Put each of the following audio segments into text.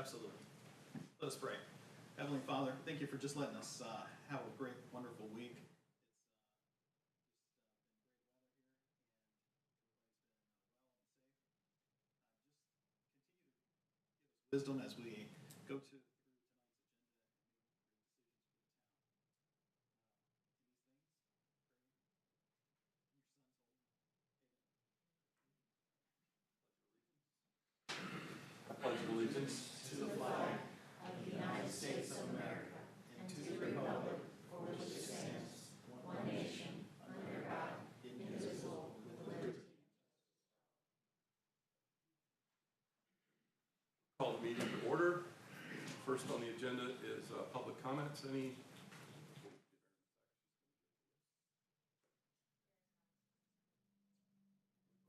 Absolutely. Let us pray. Heavenly Father, thank you for just letting us have a great, wonderful week. Wisdom as we go to I pledge allegiance to the flag of the United States of America and to the republic for which it stands, one nation, under God, indivisible, with liberty. Call the meeting to order. First on the agenda is public comments. Anybody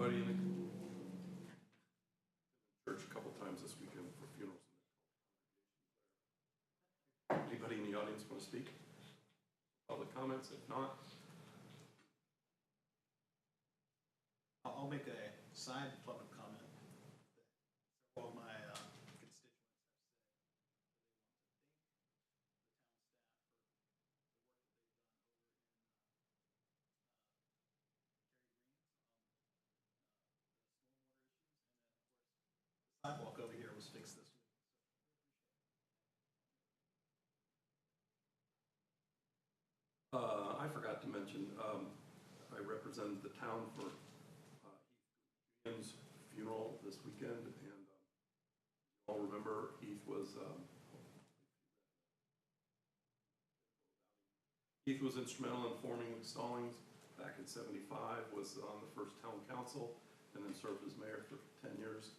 in the church a couple times this weekend for funerals? Anybody in the audience want to speak? Public comments? If not, I'll make a side public comment. All of my constituents sidewalk over here was fixed this week. I forgot to mention, I represented the town for Ian's funeral this weekend, and I'll remember Heath was instrumental in forming Stallings back in '75, was on the first town council, and then served as mayor for 10 years.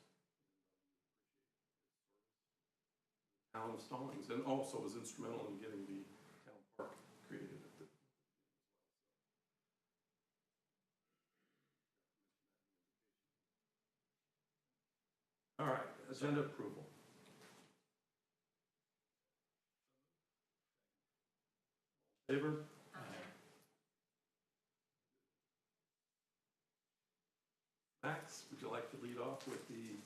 Town of Stallings, and also was instrumental in getting the town park created. All right, agenda approval. Favor? Aye. Max, would you like to lead off with the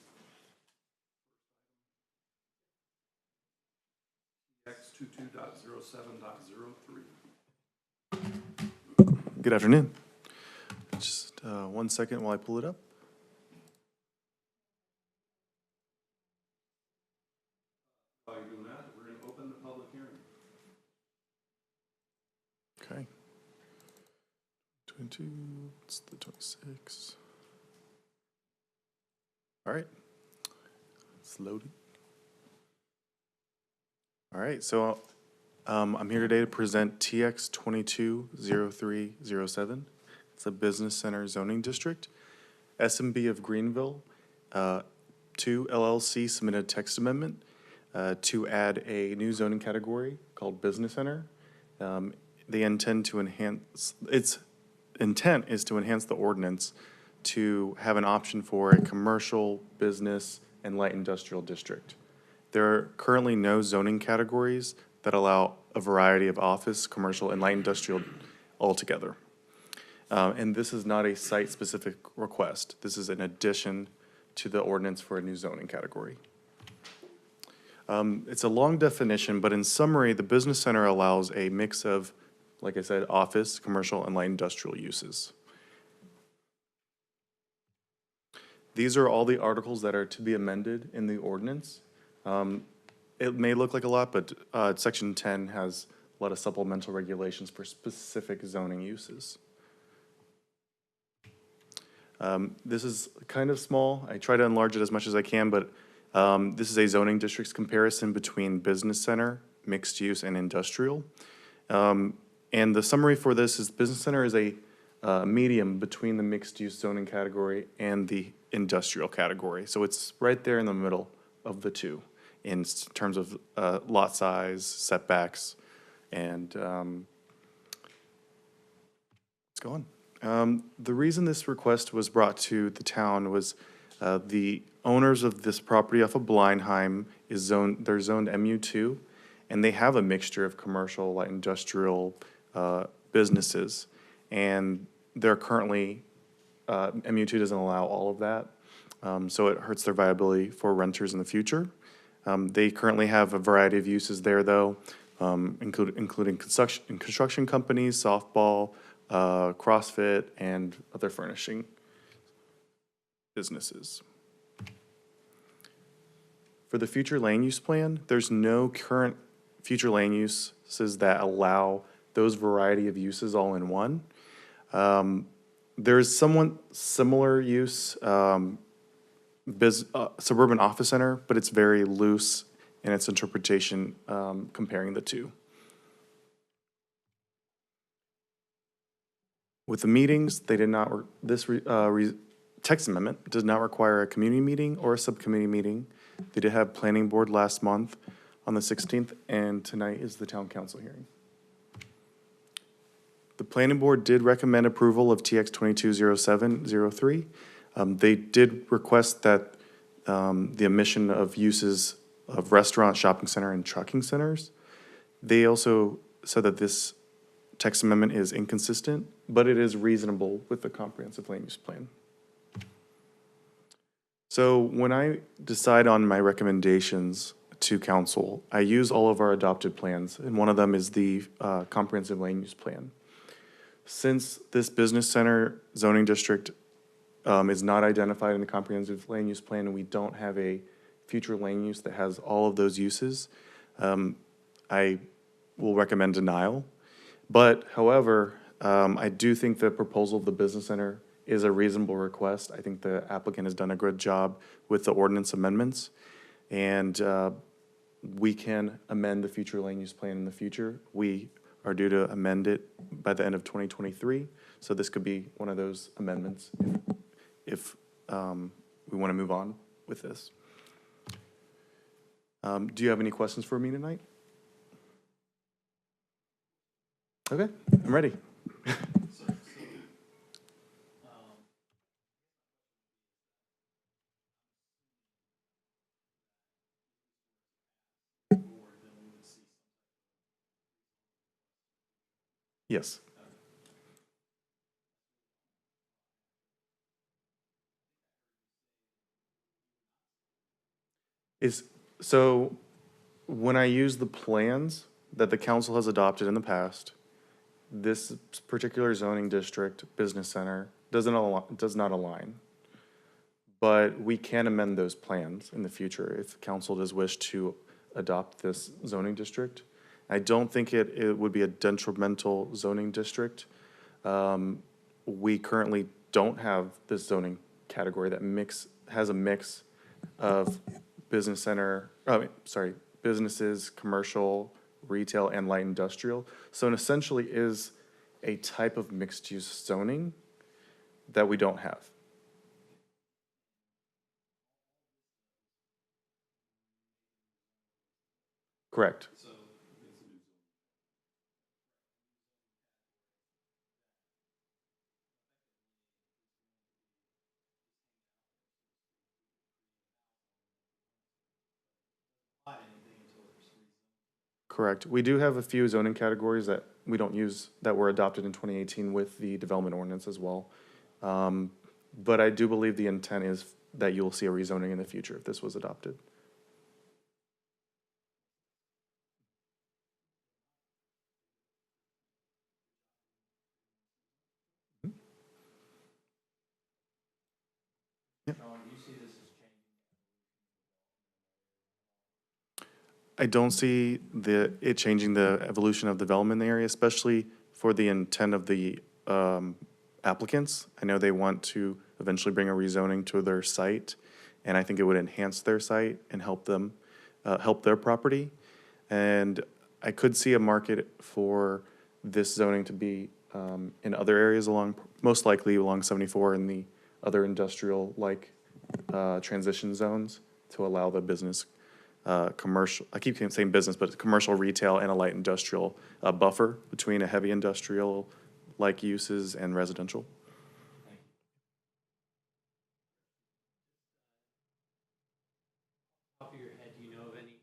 X22.07.03? Good afternoon. Just 1 second while I pull it up. While you're doing that, we're going to open the public hearing. Okay. 22, it's the 26. All right. It's loaded. All right, so I'm here today to present TX 220307. It's a business center zoning district. SMB of Greenville, 2 LLC submitted text amendment to add a new zoning category called business center. They intend to enhance, its intent is to enhance the ordinance to have an option for a commercial, business, and light industrial district. There are currently no zoning categories that allow a variety of office, commercial, and light industrial altogether. And this is not a site-specific request. This is an addition to the ordinance for a new zoning category. It's a long definition, but in summary, the business center allows a mix of, like I said, office, commercial, and light industrial uses. These are all the articles that are to be amended in the ordinance. It may look like a lot, but Section 10 has a lot of supplemental regulations for specific zoning uses. This is kind of small. I try to enlarge it as much as I can, but this is a zoning districts comparison between business center, mixed use, and industrial. And the summary for this is business center is a medium between the mixed use zoning category and the industrial category. So it's right there in the middle of the two in terms of lot size, setbacks, and let's go on. The reason this request was brought to the town was the owners of this property off of Blindheim they're zoned MU2, and they have a mixture of commercial, light industrial businesses, and they're currently, MU2 doesn't allow all of that, so it hurts their viability for renters in the future. They currently have a variety of uses there, though, including construction companies, softball, CrossFit, and other furnishing businesses. For the future land use plan, there's no current future land uses that allow those variety of uses all in one. There's somewhat similar use, suburban office center, but it's very loose in its interpretation, comparing the two. With the meetings, they did not, text amendment does not require a community meeting or a subcommittee meeting. They did have planning board last month on the 16th, and tonight is the town council hearing. The planning board did recommend approval of TX 220703. They did request that the omission of uses of restaurant, shopping center, and trucking centers. They also said that this text amendment is inconsistent, but it is reasonable with the comprehensive land use plan. So when I decide on my recommendations to council, I use all of our adopted plans, and one of them is the comprehensive land use plan. Since this business center zoning district is not identified in the comprehensive land use plan, and we don't have a future land use that has all of those uses, I will recommend denial. But however, I do think the proposal of the business center is a reasonable request. I think the applicant has done a good job with the ordinance amendments, and we can amend the future land use plan in the future. We are due to amend it by the end of 2023, so this could be one of those amendments if we want to move on with this. Do you have any questions for me tonight? Okay, I'm ready. Yes. So when I use the plans that the council has adopted in the past, this particular zoning district, business center, does not align. But we can amend those plans in the future if council does wish to adopt this zoning district. I don't think it would be a detrimental zoning district. We currently don't have this zoning category that has a mix of businesses, commercial, retail, and light industrial. So it essentially is a type of mixed-use zoning that we don't have. Correct. Correct. We do have a few zoning categories that we don't use that were adopted in 2018 with the development ordinance as well. But I do believe the intent is that you'll see a rezoning in the future if this was adopted. I don't see it changing the evolution of development in the area, especially for the intent of the applicants. I know they want to eventually bring a rezoning to their site, and I think it would enhance their site and help them, help their property. And I could see a market for this zoning to be in other areas along, most likely along 74 in the other industrial-like transition zones to allow the business commercial, I keep saying business, but commercial, retail, and a light industrial buffer between a heavy industrial-like uses and residential. Top of your head, do you know of any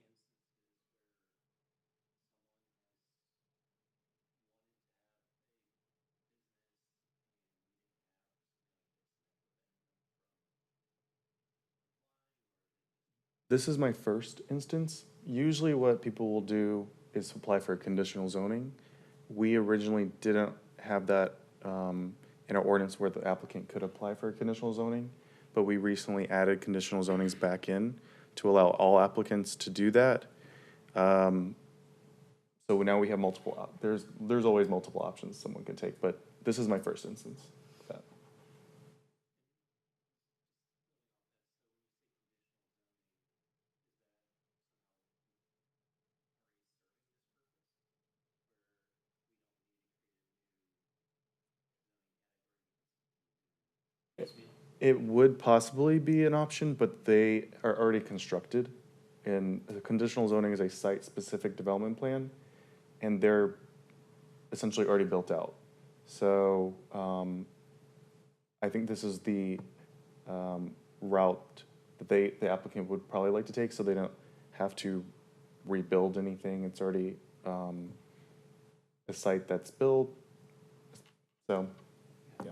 This is my first instance. Usually what people will do is apply for conditional zoning. We originally didn't have that in our ordinance where the applicant could apply for conditional zoning, but we recently added conditional zonings back in to allow all applicants to do that. So now we have multiple, there's always multiple options someone can take, but this is my first instance of that. It would possibly be an option, but they are already constructed. And the conditional zoning is a site-specific development plan, and they're essentially already built out. So I think this is the route that the applicant would probably like to take, so they don't have to rebuild anything. It's already a site that's built. So, yeah.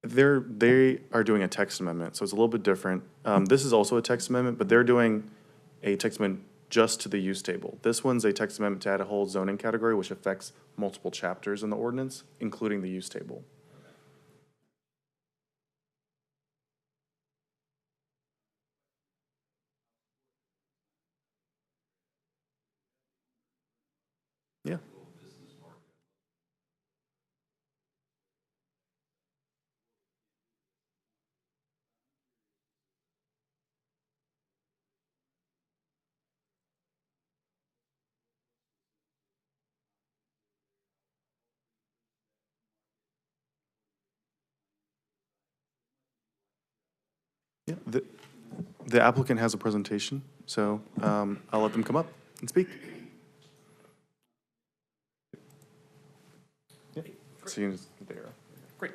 They are doing a text amendment, so it's a little bit different. This is also a text amendment, but they're doing a text amendment just to the use table. This one's a text amendment to add a whole zoning category, which affects multiple chapters in the ordinance, including the use table. Yeah. Yeah, the applicant has a presentation, so I'll let them come up and speak. Yeah, so you can just, there. Great.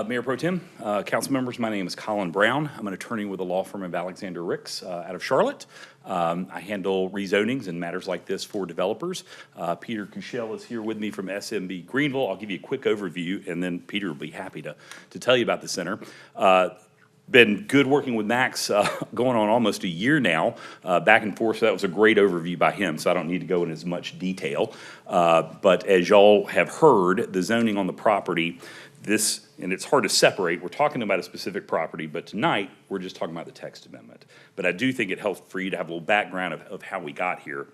Mayor Pro Tem, council members, my name is Colin Brown. I'm an attorney with the law firm of Alexander Ricks out of Charlotte. I handle rezonings and matters like this for developers. Peter Cushell is here with me from SMB Greenville. I'll give you a quick overview, and then Peter will be happy to tell you about the center. Been good working with Max, going on almost a year now, back and forth. So that was a great overview by him, so I don't need to go in as much detail. But as y'all have heard, the zoning on the property, and it's hard to separate, we're talking about a specific property, but tonight, we're just talking about the text amendment. But I do think it helps for you to have a little background of how we got here.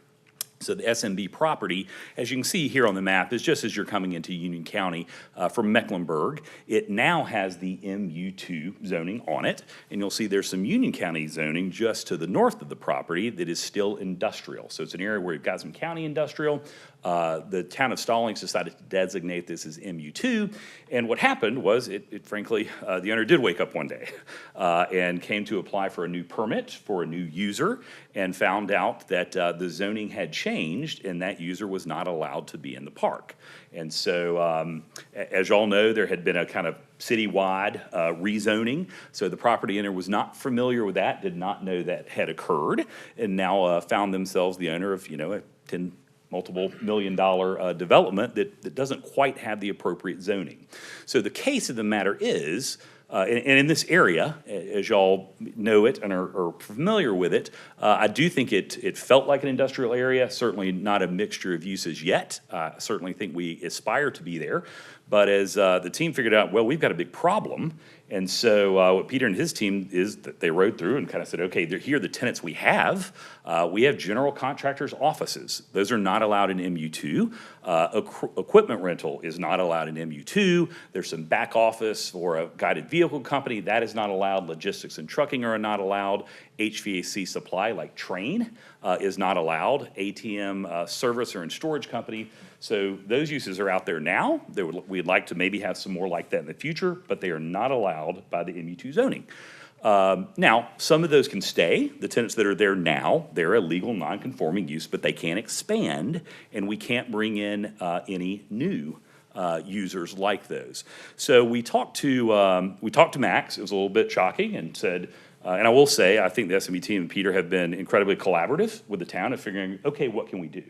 So the SMB property, as you can see here on the map, is just as you're coming into Union County from Mecklenburg. It now has the MU2 zoning on it, and you'll see there's some Union County zoning just to the north of the property that is still industrial. So it's an area where you've got some county industrial. The town of Stallings decided to designate this as MU2, and what happened was, frankly, the owner did wake up one day and came to apply for a new permit for a new user and found out that the zoning had changed and that user was not allowed to be in the park. And so, as y'all know, there had been a kind of citywide rezoning, so the property owner was not familiar with that, did not know that had occurred, and now found themselves the owner of, a multiple $1 million development that doesn't quite have the appropriate zoning. So the case of the matter is, and in this area, as y'all know it and are familiar with it, I do think it felt like an industrial area, certainly not a mixture of uses yet. I certainly think we aspire to be there. But as the team figured out, well, we've got a big problem. And so what Peter and his team is that they rode through and kind of said, okay, here are the tenants we have. We have general contractors' offices. Those are not allowed in MU2. Equipment rental is not allowed in MU2. There's some back office for a guided vehicle company. That is not allowed. Logistics and trucking are not allowed. HVAC supply like Train is not allowed. ATM service or and storage company. So those uses are out there now. We'd like to maybe have some more like that in the future, but they are not allowed by the MU2 zoning. Now, some of those can stay. The tenants that are there now, they're a legal non-conforming use, but they can't expand, and we can't bring in any new users like those. So we talked to Max. It was a little bit shocking, and said, And I will say, I think the SME team and Peter have been incredibly collaborative with the town of figuring, okay, what can we do?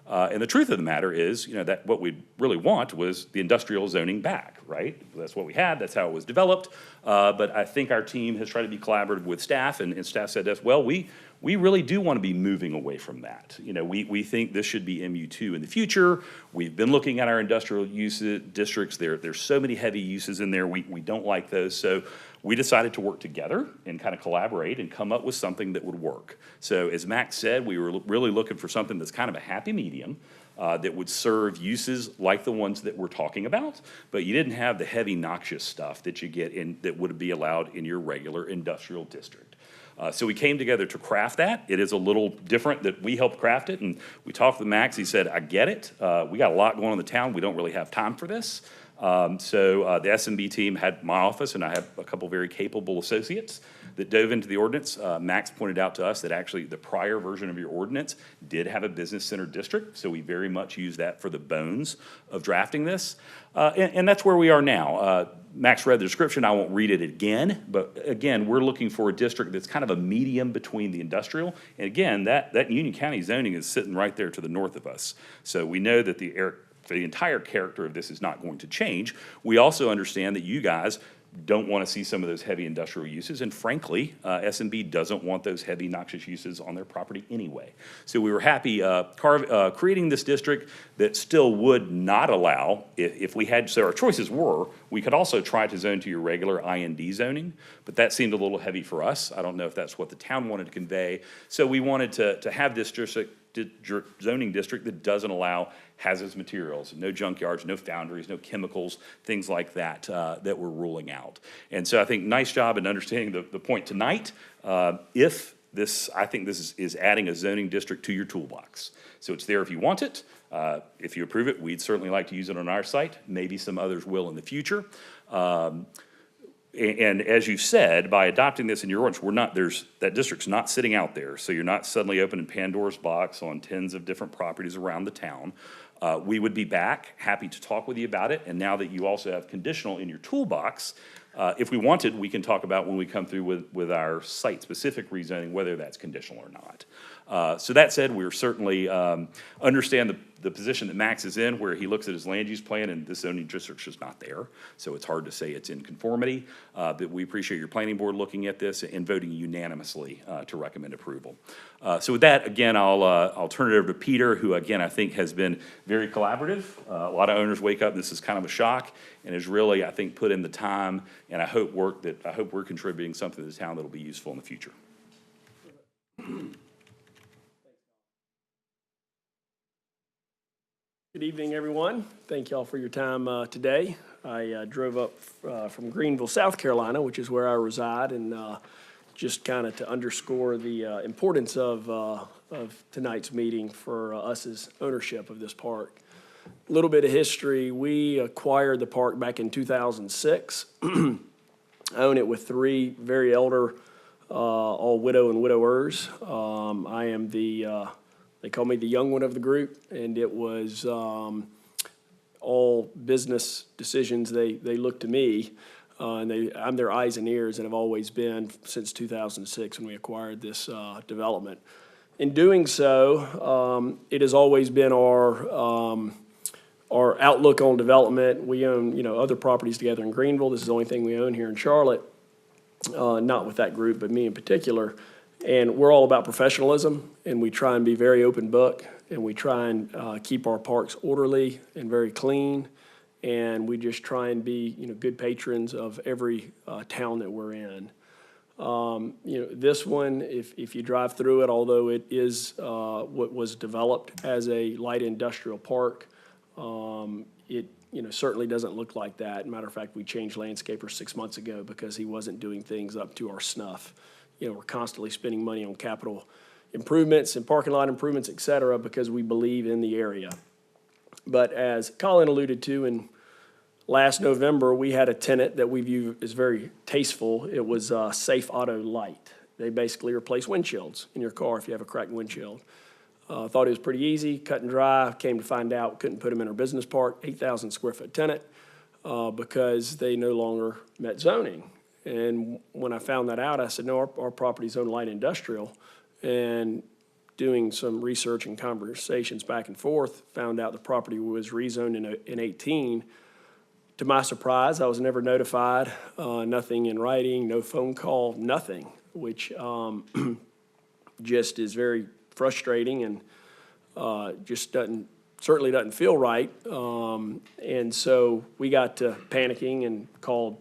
And the truth of the matter is, that what we really want was the industrial zoning back, right? That's what we had, that's how it was developed. But I think our team has tried to be collaborative with staff, and staff said to us, well, we really do want to be moving away from that. We think this should be MU2 in the future. We've been looking at our industrial use districts. There's so many heavy uses in there. We don't like those. So we decided to work together and kind of collaborate and come up with something that would work. So as Max said, we were really looking for something that's kind of a happy medium that would serve uses like the ones that we're talking about, but you didn't have the heavy noxious stuff that you get in that would be allowed in your regular industrial district. So we came together to craft that. It is a little different that we helped craft it, and we talked with Max. He said, I get it. We got a lot going on in the town. We don't really have time for this. So the SMB team had my office, and I have a couple very capable associates that dove into the ordinance. Max pointed out to us that actually the prior version of your ordinance did have a business center district, so we very much use that for the bones of drafting this. And that's where we are now. Max read the description. I won't read it again, but again, we're looking for a district that's kind of a medium between the industrial. And again, that Union County zoning is sitting right there to the north of us. So we know that the entire character of this is not going to change. We also understand that you guys don't want to see some of those heavy industrial uses, and frankly, SMB doesn't want those heavy noxious uses on their property anyway. So we were happy creating this district that still would not allow, if we had, so our choices were, we could also try to zone to your regular IND zoning, but that seemed a little heavy for us. I don't know if that's what the town wanted to convey. So we wanted to have this zoning district that doesn't allow hazardous materials, no junkyards, no foundries, no chemicals, things like that, that we're ruling out. And so I think nice job in understanding the point tonight. I think this is adding a zoning district to your toolbox. So it's there if you want it. If you approve it, we'd certainly like to use it on our site. Maybe some others will in the future. And as you said, by adopting this in your ordinance, that district's not sitting out there. So you're not suddenly opening Pandora's box on tens of different properties around the town. We would be back, happy to talk with you about it. And now that you also have conditional in your toolbox, if we wanted, we can talk about when we come through with our site-specific rezoning, whether that's conditional or not. So that said, we're certainly understand the position that Max is in, where he looks at his land use plan and this zoning district's just not there. So it's hard to say it's in conformity, but we appreciate your planning board looking at this and voting unanimously to recommend approval. So with that, again, I'll turn it over to Peter, who again, I think has been very collaborative. A lot of owners wake up, this is kind of a shock, and has really, I think, put in the time, and I hope we're contributing something to the town that'll be useful in the future. Good evening, everyone. Thank you all for your time today. I drove up from Greenville, South Carolina, which is where I reside, and just kind of to underscore the importance of tonight's meeting for us as ownership of this park. A little bit of history. We acquired the park back in 2006. I own it with three very elder, all widow and widowers. I am they call me the young one of the group, and it was all business decisions. They look to me, and I'm their eyes and ears, and have always been since 2006 when we acquired this development. In doing so, it has always been our outlook on development. We own, other properties together in Greenville. This is the only thing we own here in Charlotte, not with that group, but me in particular. And we're all about professionalism, and we try and be very open book, and we try and keep our parks orderly and very clean, and we just try and be, good patrons of every town that we're in. This one, if you drive through it, although it is what was developed as a light industrial park, it certainly doesn't look like that. Matter of fact, we changed landscaper 6 months ago because he wasn't doing things up to our snuff. We're constantly spending money on capital improvements and parking lot improvements, et cetera, because we believe in the area. But as Colin alluded to, in last November, we had a tenant that we view as very tasteful. It was Safe Auto Light. They basically replace windshields in your car if you have a cracked windshield. Thought it was pretty easy, cut and dry. Came to find out, couldn't put them in our business park, 8,000 square foot tenant, because they no longer met zoning. And when I found that out, I said, no, our property's owned light industrial. And doing some research and conversations back and forth, found out the property was rezoned in 18. To my surprise, I was never notified, nothing in writing, no phone call, nothing, which just is very frustrating and just certainly doesn't feel right. And so we got to panicking and called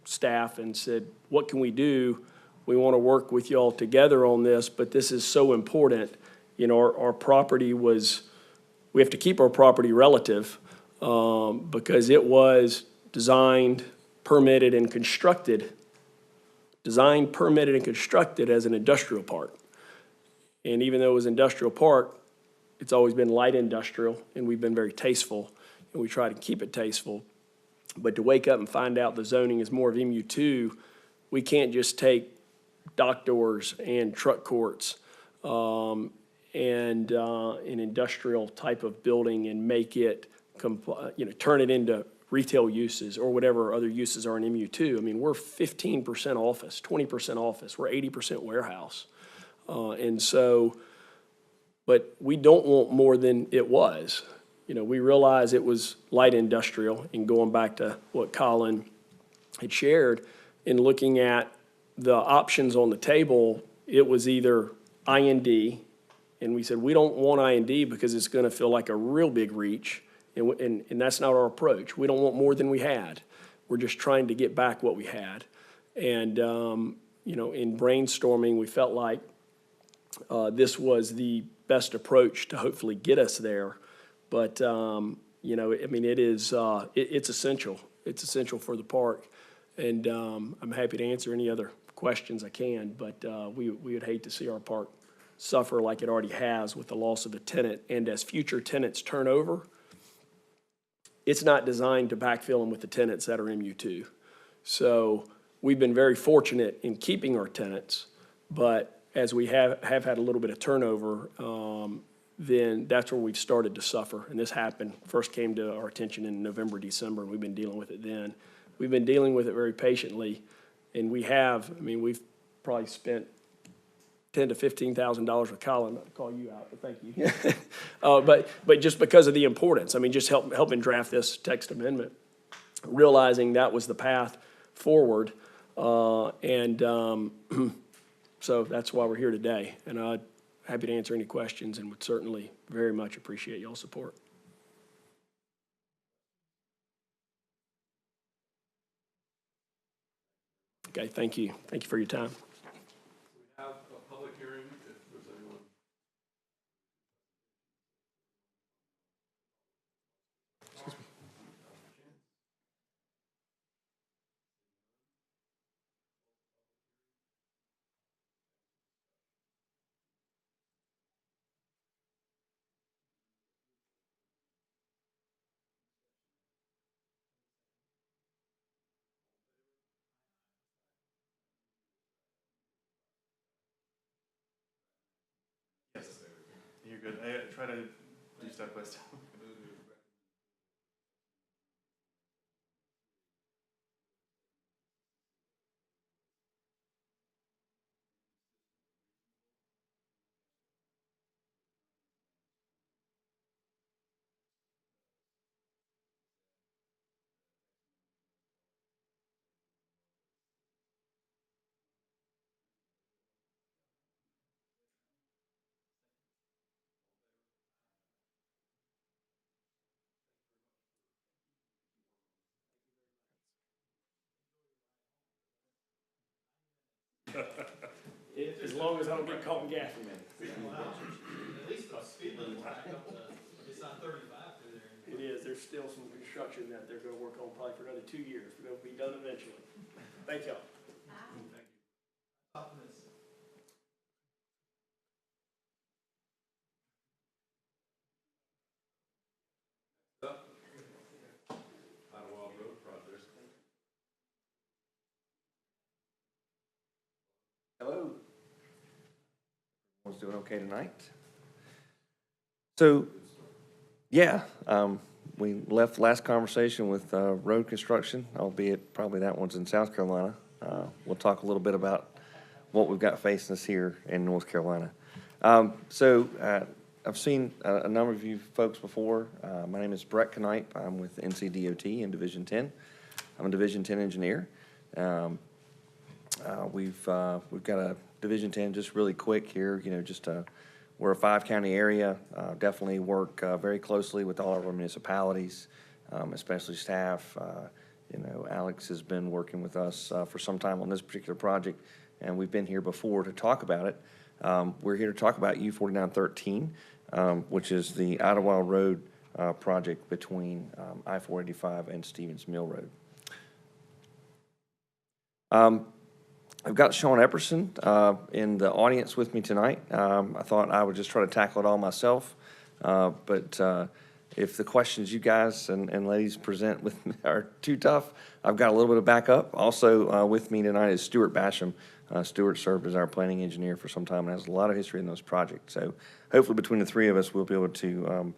staff and said, what can we do? We want to work with y'all together on this, but this is so important. You know, our property we have to keep our property relative because it was designed, permitted, and constructed as an industrial park. And even though it was industrial park, it's always been light industrial, and we've been very tasteful, and we try to keep it tasteful. But to wake up and find out the zoning is more of MU2, we can't just take dock doors and truck courts and an industrial type of building and make it, turn it into retail uses or whatever other uses are in MU2. I mean, we're 15% office, 20% office, we're 80% warehouse. But we don't want more than it was. You know, we realize it was light industrial, and going back to what Colin had shared, in looking at the options on the table, it was either IND, and we said, we don't want IND because it's gonna feel like a real big reach, and that's not our approach. We don't want more than we had. We're just trying to get back what we had. And, in brainstorming, we felt like this was the best approach to hopefully get us there. But, it is, it's essential. It's essential for the park. And I'm happy to answer any other questions I can, but we would hate to see our park suffer like it already has with the loss of a tenant. And as future tenants turn over, it's not designed to backfill them with the tenants that are MU2. So we've been very fortunate in keeping our tenants, but as we have had a little bit of turnover, then that's where we've started to suffer. And this first came to our attention in November, December, and we've been dealing with it then. We've been dealing with it very patiently, and we've probably spent $10,000 to $15,000 with Colin, not to call you out, but thank you. But just because of the importance, just helping draft this text amendment, realizing that was the path forward, so that's why we're here today. And I'm happy to answer any questions and would certainly very much appreciate y'all's support. Okay, thank you. Thank you for your time. We have a public hearing if there's anyone. Yes, you're good. I try to do step by step. As long as I don't get caught in gaffing. At least the speed limit back up to, it's not 35 through there. It is. There's still some construction that they're gonna work on probably for another 2 years, but it'll be done eventually. Thank y'all. Top of this. Idlewild Road project. Hello. Everyone's doing okay tonight? So, yeah, we left last conversation with road construction, albeit probably that one's in South Carolina. We'll talk a little bit about what we've got facing us here in North Carolina. I've seen a number of you folks before. My name is Brett Knipe. I'm with NCDOT in Division 10. I'm a Division 10 engineer. We've got a Division 10, just really quick here, we're a 5-county area, definitely work very closely with all of our municipalities, especially staff. Alex has been working with us for some time on this particular project, and we've been here before to talk about it. We're here to talk about U-4913, which is the Idlewild Road project between I-485 and Stevens Mill Road. I've got Sean Epperson in the audience with me tonight. I thought I would just try to tackle it all myself, but if the questions you guys and ladies present with me are too tough, I've got a little bit of backup. Also with me tonight is Stuart Basham. Stuart served as our planning engineer for some time and has a lot of history in those projects. So hopefully between the three of us, we'll be able to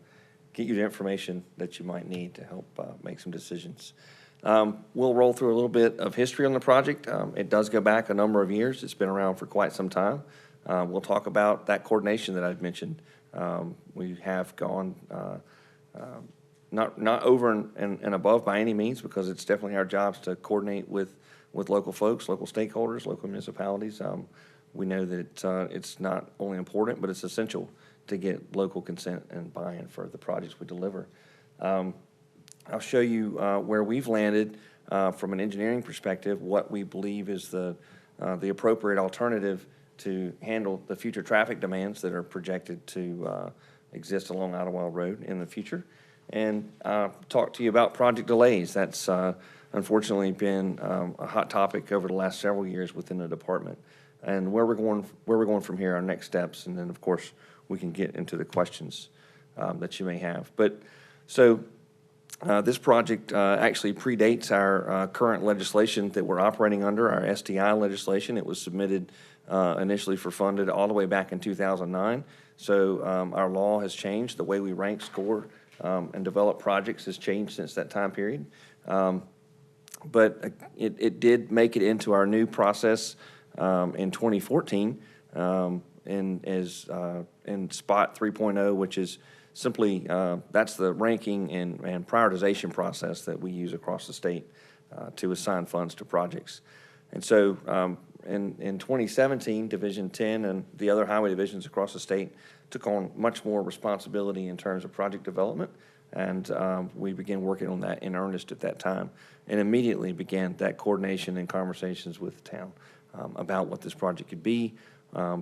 get you the information that you might need to help make some decisions. We'll roll through a little bit of history on the project. It does go back a number of years. It's been around for quite some time. We'll talk about that coordination that I've mentioned. We have gone not over and above by any means, because it's definitely our jobs to coordinate with local folks, local stakeholders, local municipalities. We know that it's not only important, but it's essential to get local consent and buy-in for the projects we deliver. I'll show you where we've landed from an engineering perspective, what we believe is the appropriate alternative to handle the future traffic demands that are projected to exist along Idlewild Road in the future, and talk to you about project delays. That's unfortunately been a hot topic over the last several years within the department, and where we're going from here, our next steps, and then of course we can get into the questions that you may have. But so. This project actually predates our current legislation that we're operating under, our STI legislation. It was submitted initially for funded all the way back in 2009. So our law has changed. The way we rank, score, and develop projects has changed since that time period. But it did make it into our new process in 2014 in Spot 3.0, which is simply, that's the ranking and prioritization process that we use across the state to assign funds to projects. And so in 2017, Division 10 and the other highway divisions across the state took on much more responsibility in terms of project development, and we began working on that in earnest at that time, and immediately began that coordination and conversations with the town about what this project could be,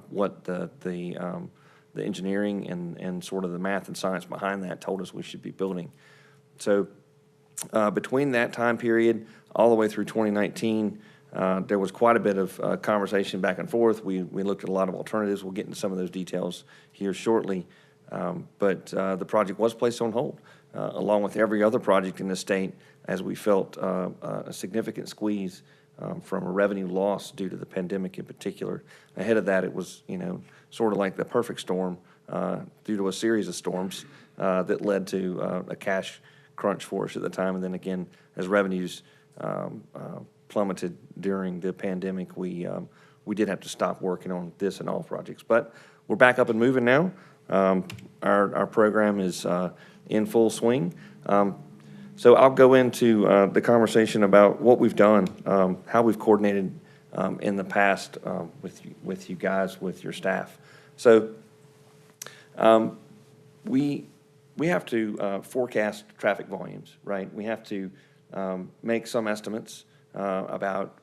what the engineering and sort of the math and science behind that told us we should be building. So between that time period all the way through 2019, there was quite a bit of conversation back and forth. We looked at a lot of alternatives. We'll get into some of those details here shortly. But the project was placed on hold, along with every other project in the state, as we felt a significant squeeze from a revenue loss due to the pandemic in particular. Ahead of that, it was, sort of like the perfect storm due to a series of storms that led to a cash crunch for us at the time. And then again, as revenues plummeted during the pandemic, we did have to stop working on this and all projects. But we're back up and moving now. Our program is in full swing. So I'll go into the conversation about what we've done, how we've coordinated in the past with you guys, with your staff. So we have to forecast traffic volumes, right? We have to make some estimates about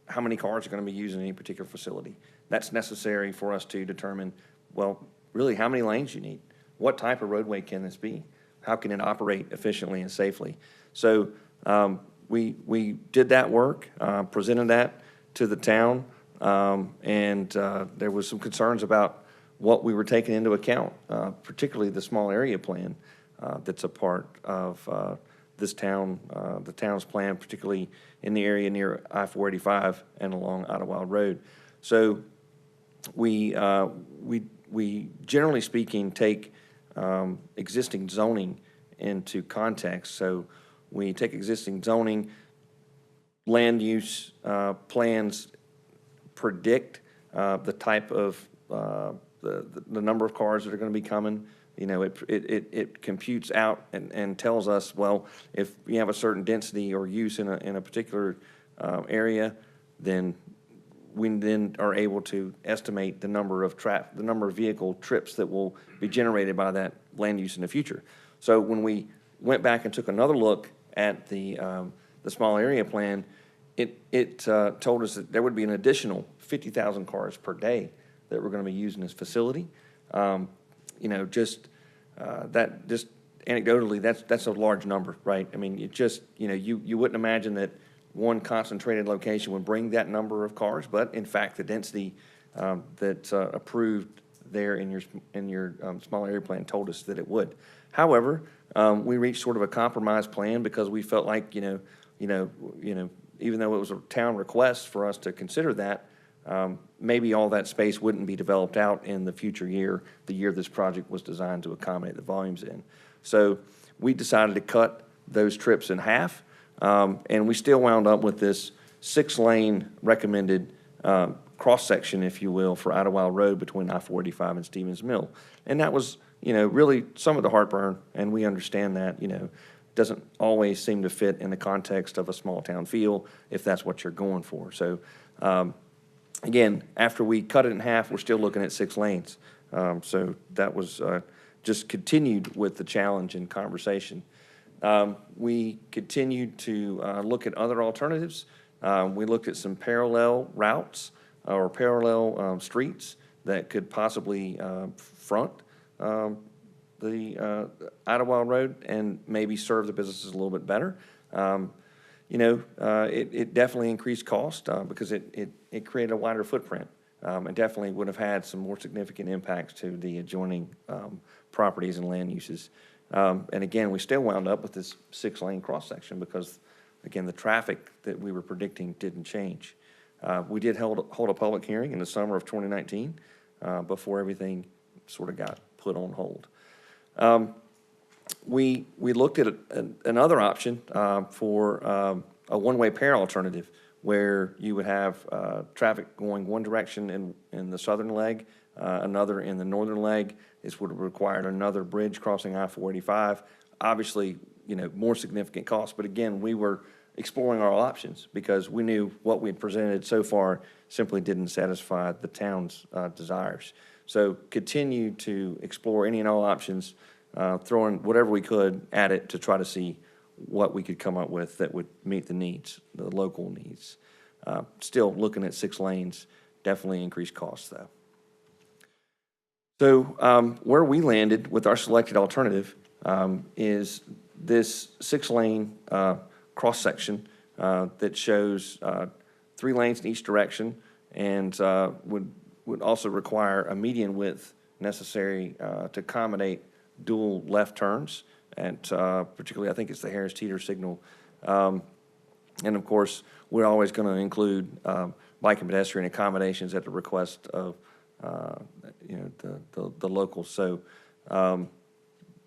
how many cars are going to be used in any particular facility. That's necessary for us to determine, well, really how many lanes you need. What type of roadway can this be? How can it operate efficiently and safely? So we did that work, presented that to the town, and there was some concerns about what we were taking into account, particularly the small area plan that's a part of this town, the town's plan, particularly in the area near I-485 and along Idlewild Road. So we generally speaking take existing zoning into context. So we take existing zoning, land use plans predict the type of, the number of cars that are going to be coming. You know, it computes out and tells us, well, if you have a certain density or use in a particular area, then we then are able to estimate the number of vehicle trips that will be generated by that land use in the future. So when we went back and took another look at the small area plan, it told us that there would be an additional 50,000 cars per day that were going to be used in this facility. You know, just anecdotally, that's a large number, right? I mean, you wouldn't imagine that one concentrated location would bring that number of cars, but in fact, the density that's approved there in your small area plan told us that it would. However, we reached sort of a compromise plan because we felt like, even though it was a town request for us to consider that, maybe all that space wouldn't be developed out in the future year, the year this project was designed to accommodate the volumes in. So we decided to cut those trips in half, and we still wound up with this 6-lane recommended cross-section, if you will, for Idlewild Road between I-485 and Stevens Mill. And that was, really some of the heartburn, and we understand that, doesn't always seem to fit in the context of a small town feel if that's what you're going for. So, again, after we cut it in half, we're still looking at 6 lanes. So that was just continued with the challenge and conversation. We continued to look at other alternatives. We looked at some parallel routes or parallel streets that could possibly front the Idlewild Road and maybe serve the businesses a little bit better. It definitely increased cost because it created a wider footprint and definitely would have had some more significant impacts to the adjoining properties and land uses. And again, we still wound up with this 6-lane cross-section because, again, the traffic that we were predicting didn't change. We did hold a public hearing in the summer of 2019 before everything sort of got put on hold. We looked at another option for a one-way pair alternative where you would have traffic going one direction in the southern leg, another in the northern leg. This would have required another bridge crossing I-485. Obviously, more significant cost, but again, we were exploring our options because we knew what we had presented so far simply didn't satisfy the town's desires. So continue to explore any and all options, throwing whatever we could at it to try to see what we could come up with that would meet the needs, the local needs. Still looking at 6 lanes, definitely increased costs though. So where we landed with our selected alternative is this 6-lane cross-section that shows 3 lanes in each direction and would also require a median width necessary to accommodate dual left turns, and particularly I think it's the Harris Teeter signal. And of course, we're always going to include bike and pedestrian accommodations at the request of the locals. So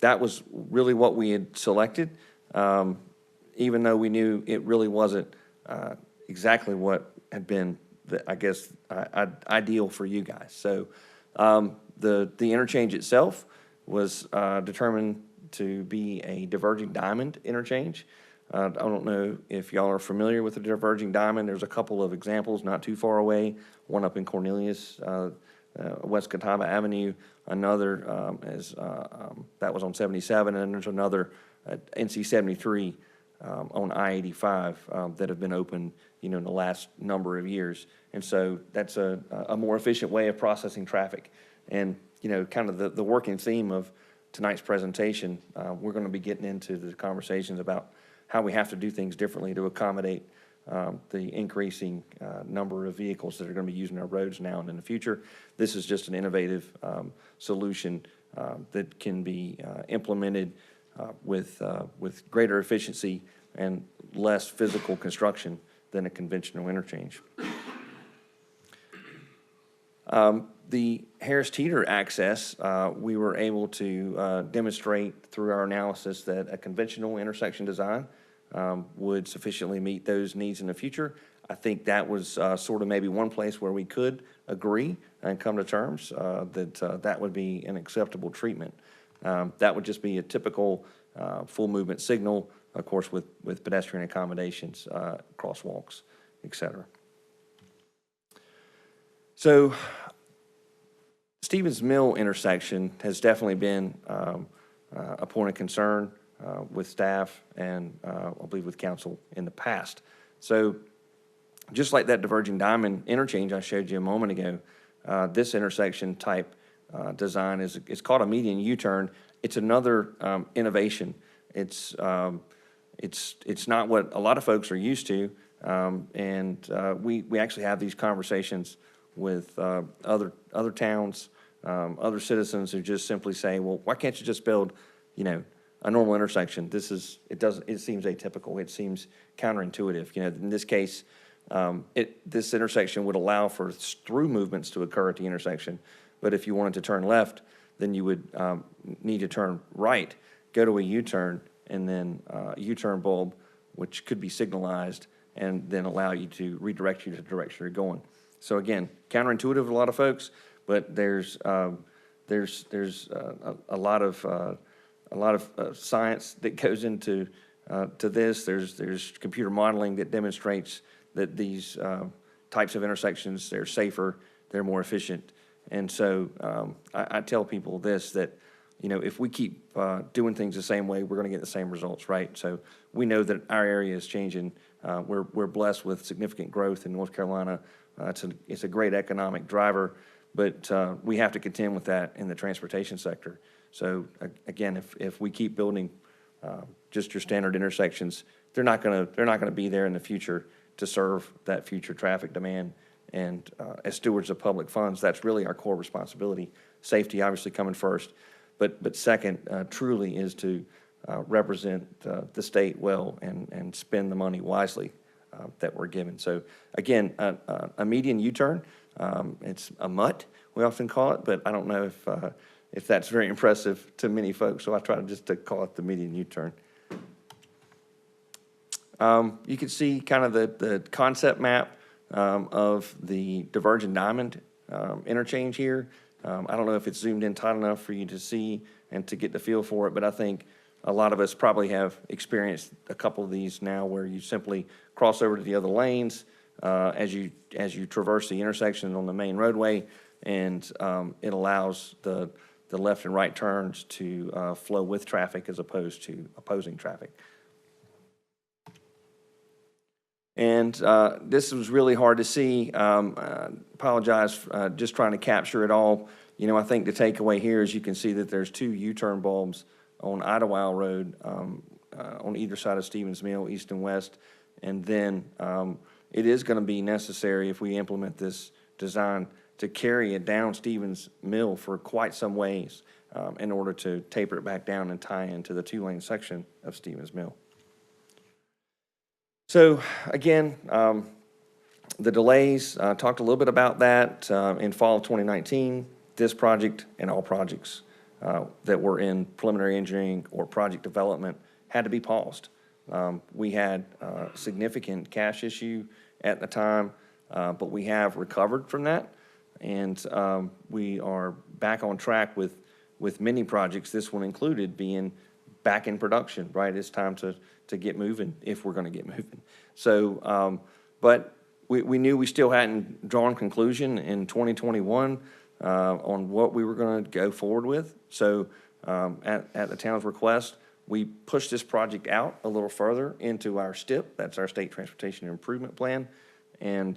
that was really what we had selected, even though we knew it really wasn't exactly what had been, ideal for you guys. So the interchange itself was determined to be a diverging diamond interchange. I don't know if y'all are familiar with the diverging diamond. There's a couple of examples not too far away, one up in Cornelius, West Catawba Avenue, another that was on 77, and there's another at NC 73 on I-85 that have been open, in the last number of years. And so that's a more efficient way of processing traffic. And, kind of the working theme of tonight's presentation, we're going to be getting into the conversations about how we have to do things differently to accommodate the increasing number of vehicles that are going to be using our roads now and in the future. This is just an innovative solution that can be implemented with greater efficiency and less physical construction than a conventional interchange. The Harris Teeter access, we were able to demonstrate through our analysis that a conventional intersection design would sufficiently meet those needs in the future. I think that was sort of maybe one place where we could agree and come to terms that that would be an acceptable treatment. That would just be a typical full movement signal, of course, with pedestrian accommodations, crosswalks, et cetera. So Stevens Mill intersection has definitely been a point of concern with staff and I believe with council in the past. So just like that diverging diamond interchange I showed you a moment ago, this intersection type design is called a median U-turn. It's another innovation. It's not what a lot of folks are used to, and we actually have these conversations with other towns, other citizens who just simply say, well, why can't you just build, a normal intersection? It seems atypical. It seems counterintuitive. In this case, this intersection would allow for through movements to occur at the intersection, but if you wanted to turn left, then you would need to turn right, go to a U-turn, and then a U-turn bulb, which could be signalized, and then allow you to redirect you to the direction you're going. So again, counterintuitive to a lot of folks, but there's a lot of science that goes into to this. There's computer modeling that demonstrates that these types of intersections, they're safer, they're more efficient. And so I tell people this, that if we keep doing things the same way, we're going to get the same results, right? So we know that our area is changing. We're blessed with significant growth in North Carolina. It's a great economic driver, but we have to contend with that in the transportation sector. So again, if we keep building just your standard intersections, they're not going to be there in the future to serve that future traffic demand. And as stewards of public funds, that's really our core responsibility. Safety obviously coming first, but second truly is to represent the state well and spend the money wisely that we're given. So again, a median U-turn, it's a mutt, we often call it, but I don't know if that's very impressive to many folks, so I try to call it the median U-turn. You can see kind of the concept map of the divergent diamond interchange here. I don't know if it's zoomed in tight enough for you to see and to get the feel for it, but I think a lot of us probably have experienced a couple of these now where you simply cross over to the other lanes as you traverse the intersection on the main roadway, and it allows the left and right turns to flow with traffic as opposed to opposing traffic. And this was really hard to see. Apologize, just trying to capture it all. I think the takeaway here is you can see that there's 2 U-turn bulbs on Idlewild Road on either side of Stevens Mill, east and west. And then it is going to be necessary, if we implement this design, to carry it down Stevens Mill for quite some ways in order to taper it back down and tie into the 2-lane section of Stevens Mill. So again, the delays, talked a little bit about that in fall of 2019. This project and all projects that were in preliminary engineering or project development had to be paused. We had a significant cash issue at the time, but we have recovered from that, and we are back on track with many projects, this one included, being back in production, right? It's time to get moving if we're going to get moving. So, but we knew we still hadn't drawn conclusion in 2021 on what we were going to go forward with. So at the town's request, we pushed this project out a little further into our STIP, that's our State Transportation Improvement Plan, and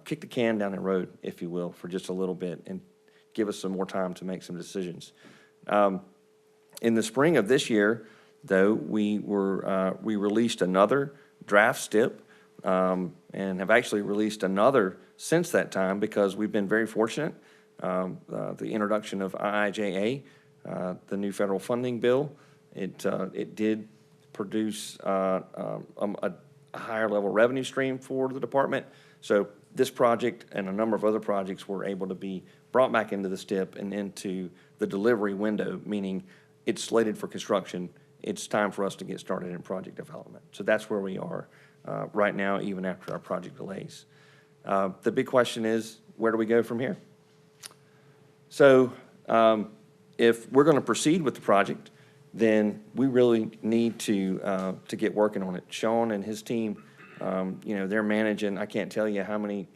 kick the can down the road, if you will, for just a little bit and give us some more time to make some decisions. In the spring of this year, though, we released another draft STIP and have actually released another since that time because we've been very fortunate. The introduction of IIJA, the new federal funding bill, it did produce a higher level revenue stream for the department. So this project and a number of other projects were able to be brought back into the STIP and into the delivery window, meaning it's slated for construction it's time for us to get started in project development. So that's where we are right now, even after our project delays. The big question is, where do we go from here? So if we're going to proceed with the project, then we really need to get working on it. Sean and his team, they're managing, I can't tell you how many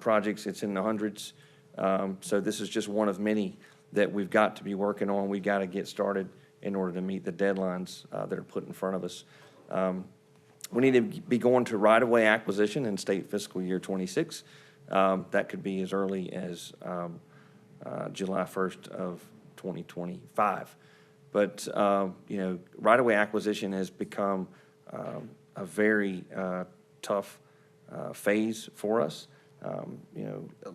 projects, it's in the hundreds. So this is just one of many that we've got to be working on. We've got to get started in order to meet the deadlines that are put in front of us. We need to be going to right-of-way acquisition in state fiscal year 26. That could be as early as July 1st of 2025. But, right-of-way acquisition has become a very tough phase for us.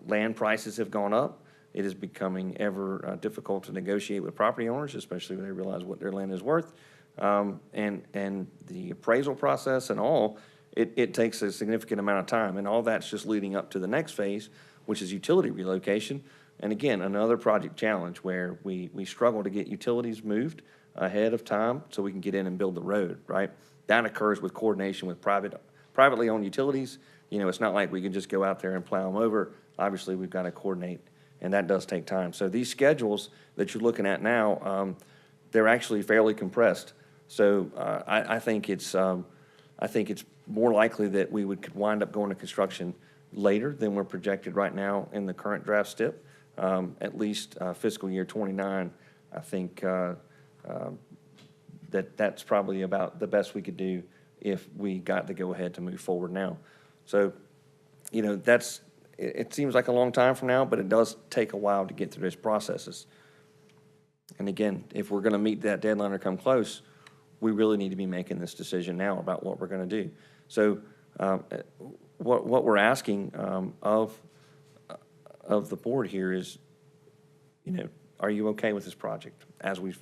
Land prices have gone up. It is becoming ever difficult to negotiate with property owners, especially when they realize what their land is worth. And the appraisal process and all, it takes a significant amount of time. And all that's just leading up to the next phase, which is utility relocation. And again, another project challenge where we struggle to get utilities moved ahead of time so we can get in and build the road, right? That occurs with coordination with privately owned utilities. It's not like we can just go out there and plow them over. Obviously, we've got to coordinate, and that does take time. So these schedules that you're looking at now, they're actually fairly compressed. So I think it's more likely that we could wind up going to construction later than we're projected right now in the current draft STIP. At least fiscal year 29, I think that's probably about the best we could do if we got the go-ahead to move forward now. So, it seems like a long time from now, but it does take a while to get through those processes. And again, if we're going to meet that deadline or come close, we really need to be making this decision now about what we're going to do. So what we're asking of the board here is, are you okay with this project as we've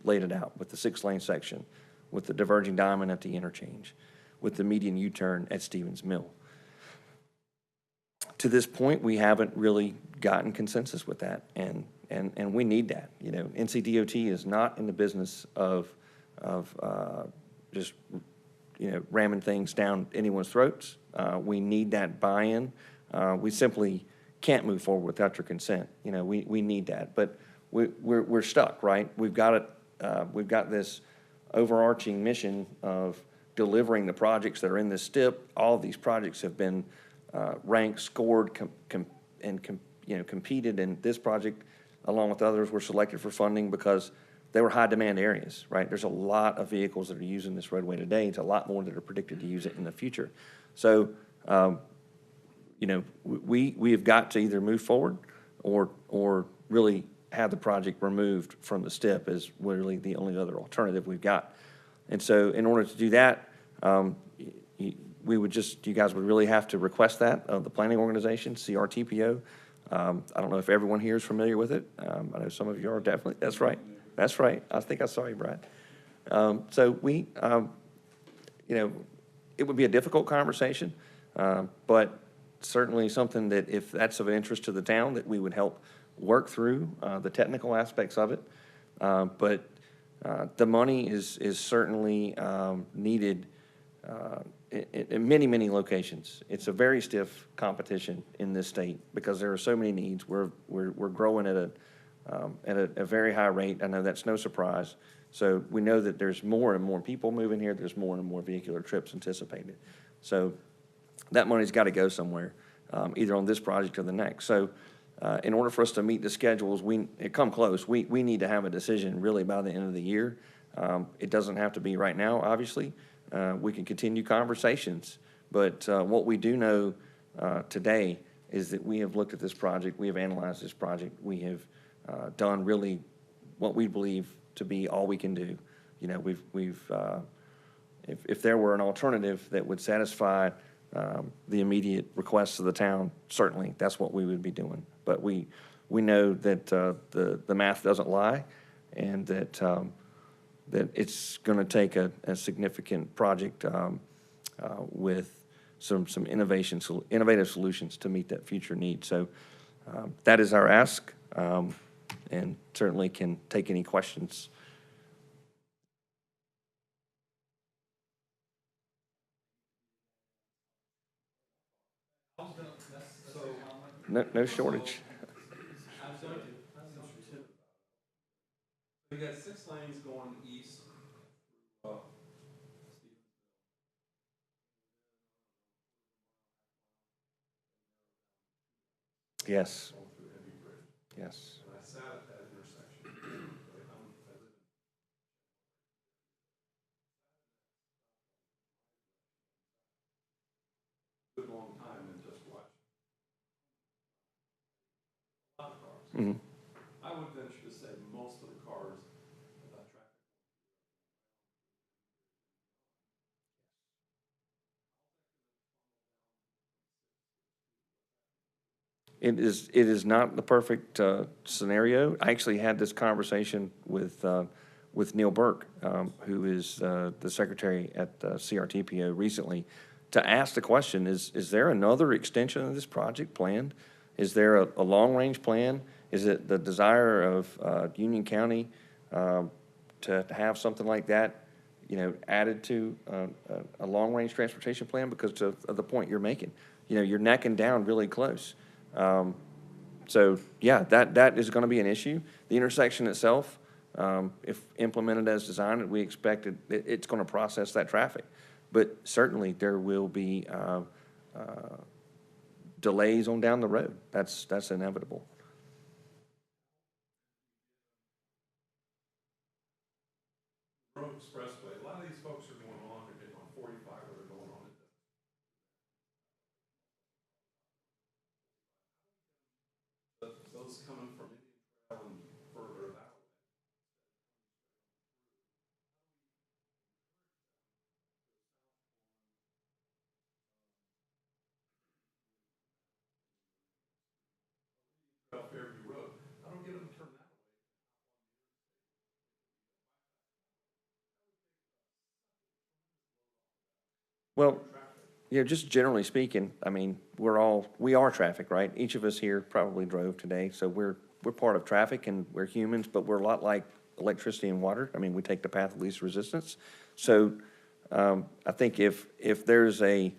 laid it out, with the 6-lane section, with the diverging diamond at the interchange, with the median U-turn at Stevens Mill? To this point, we haven't really gotten consensus with that, and we need that. NCDOT is not in the business of just ramming things down anyone's throats. We need that buy-in. We simply can't move forward without your consent. We need that, but we're stuck, right? We've got this overarching mission of delivering the projects that are in this STIP. All of these projects have been ranked, scored, competed, and this project, along with others, were selected for funding because they were high-demand areas, right? There's a lot of vehicles that are using this roadway today. It's a lot more that are predicted to use it in the future. So, we have got to either move forward or really have the project removed from the STIP is really the only other alternative we've got. And so in order to do that, you guys would really have to request that of the planning organization, CRTPO. I don't know if everyone here is familiar with it. I know some of you are definitely. That's right. That's right. I think I saw you, Brad. So it would be a difficult conversation, but certainly something that if that's of interest to the town, that we would help work through the technical aspects of it. But the money is certainly needed in many, many locations. It's a very stiff competition in this state because there are so many needs. We're growing at a very high rate. I know that's no surprise. So we know that there's more and more people moving here. There's more and more vehicular trips anticipated. So that money's got to go somewhere, either on this project or the next. So in order for us to meet the schedules, come close, we need to have a decision really by the end of the year. It doesn't have to be right now, obviously. We can continue conversations, but what we do know today is that we have looked at this project, we have analyzed this project, we have done really what we believe to be all we can do. If there were an alternative that would satisfy the immediate requests of the town, certainly that's what we would be doing. But we know that the math doesn't lie, and that it's going to take a significant project with some innovative solutions to meet that future need. So that is our ask, and certainly can take any questions no shortage. We got 6 lanes going east. Yes. Yes. And I sat at that intersection. I live in a good long time and just watch a lot of cars. Mhm. I would venture to say most of the cars, traffic. It is not the perfect scenario. I actually had this conversation with Neil Burke, who is the secretary at CRTPO recently, to ask the question, is there another extension of this project planned? Is there a long-range plan? Is it the desire of Union County to have something like that, you know, added to a long-range transportation plan? Because of the point you're making, you know, you're necking down really close. So, yeah, that is gonna be an issue. The intersection itself, if implemented as designed, we expect it's gonna process that traffic. But certainly, there will be, delays on down the road. That's inevitable. Road Expressway, a lot of these folks are going on, they're getting on 45 or they're going on it. Those coming from Indian Trail and further that way. Trail Fairview Road, I don't get them to turn that way. Well, yeah, just generally speaking, I mean, we are traffic, right? Each of us here probably drove today, so we're part of traffic and we're humans, but we're a lot like electricity and water. I mean, we take the path of least resistance. So, I think if there's a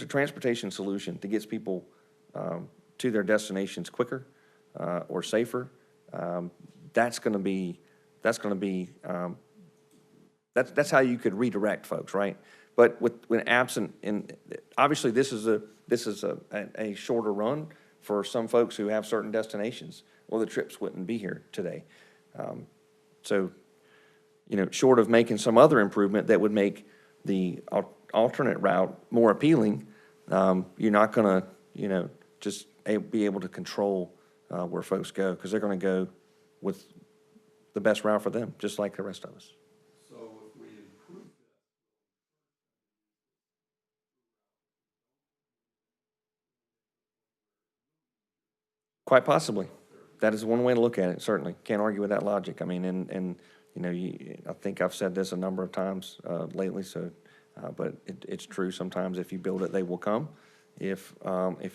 transportation solution that gets people, to their destinations quicker, or safer, that's how you could redirect folks, right? But when absent, and obviously this is a shorter run for some folks who have certain destinations. Well, the trips wouldn't be here today. So, you know, short of making some other improvement that would make the alternate route more appealing, you're not gonna, you know, just be able to control where folks go, because they're gonna go with the best route for them, just like the rest of us. So if we improve this, Quite possibly. That is one way to look at it, certainly. Can't argue with that logic. I mean, and you know, I think I've said this a number of times lately, so, but it's true. Sometimes if you build it, they will come. If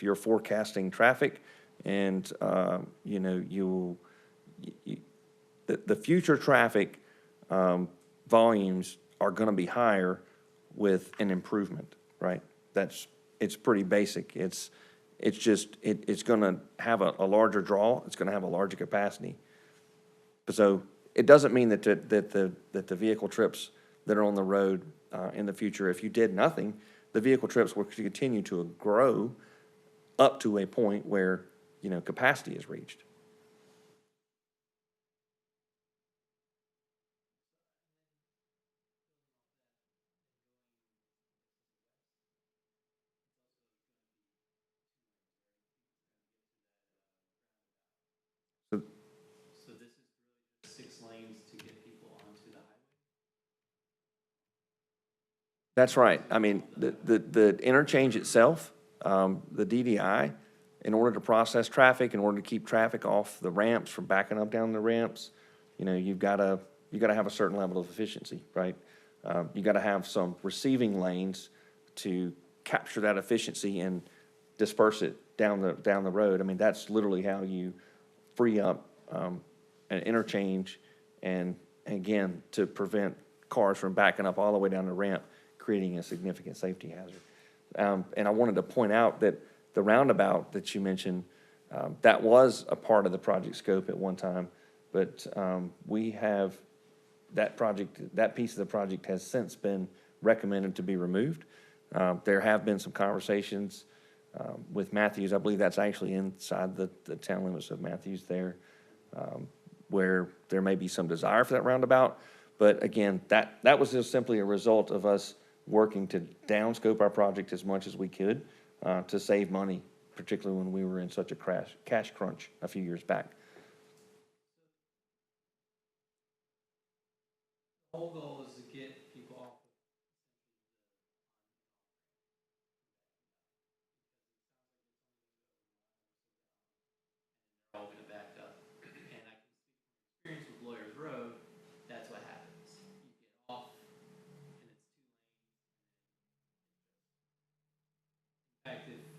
you're forecasting traffic and, you know, the future traffic volumes are gonna be higher with an improvement, right? It's pretty basic. It's gonna have a larger draw, it's gonna have a larger capacity. So it doesn't mean that the vehicle trips that are on the road in the future, if you did nothing, the vehicle trips will continue to grow up to a point where, you know, capacity is reached. So this is really just 6 lanes to get people onto the highway? That's right. I mean, the interchange itself, the DDI, in order to process traffic, in order to keep traffic off the ramps from backing up down the ramps, you know, you gotta have a certain level of efficiency, right? You gotta have some receiving lanes to capture that efficiency and disperse it down the road. I mean, that's literally how you free up an interchange, and again, to prevent cars from backing up all the way down the ramp, creating a significant safety hazard. And I wanted to point out that the roundabout that you mentioned, that was a part of the project scope at one time, but we have, that piece of the project has since been recommended to be removed. There have been some conversations with Matthews, I believe that's actually inside the town limits of Matthews there, where there may be some desire for that roundabout. But again, that was just simply a result of us working to downscope our project as much as we could to save money, particularly when we were in such a cash crunch a few years back. The whole goal is to get people off. They're all gonna back up. And I can speak from experience with Lawyers Road, that's what happens. You get off and it's 2 lanes. In fact, if it's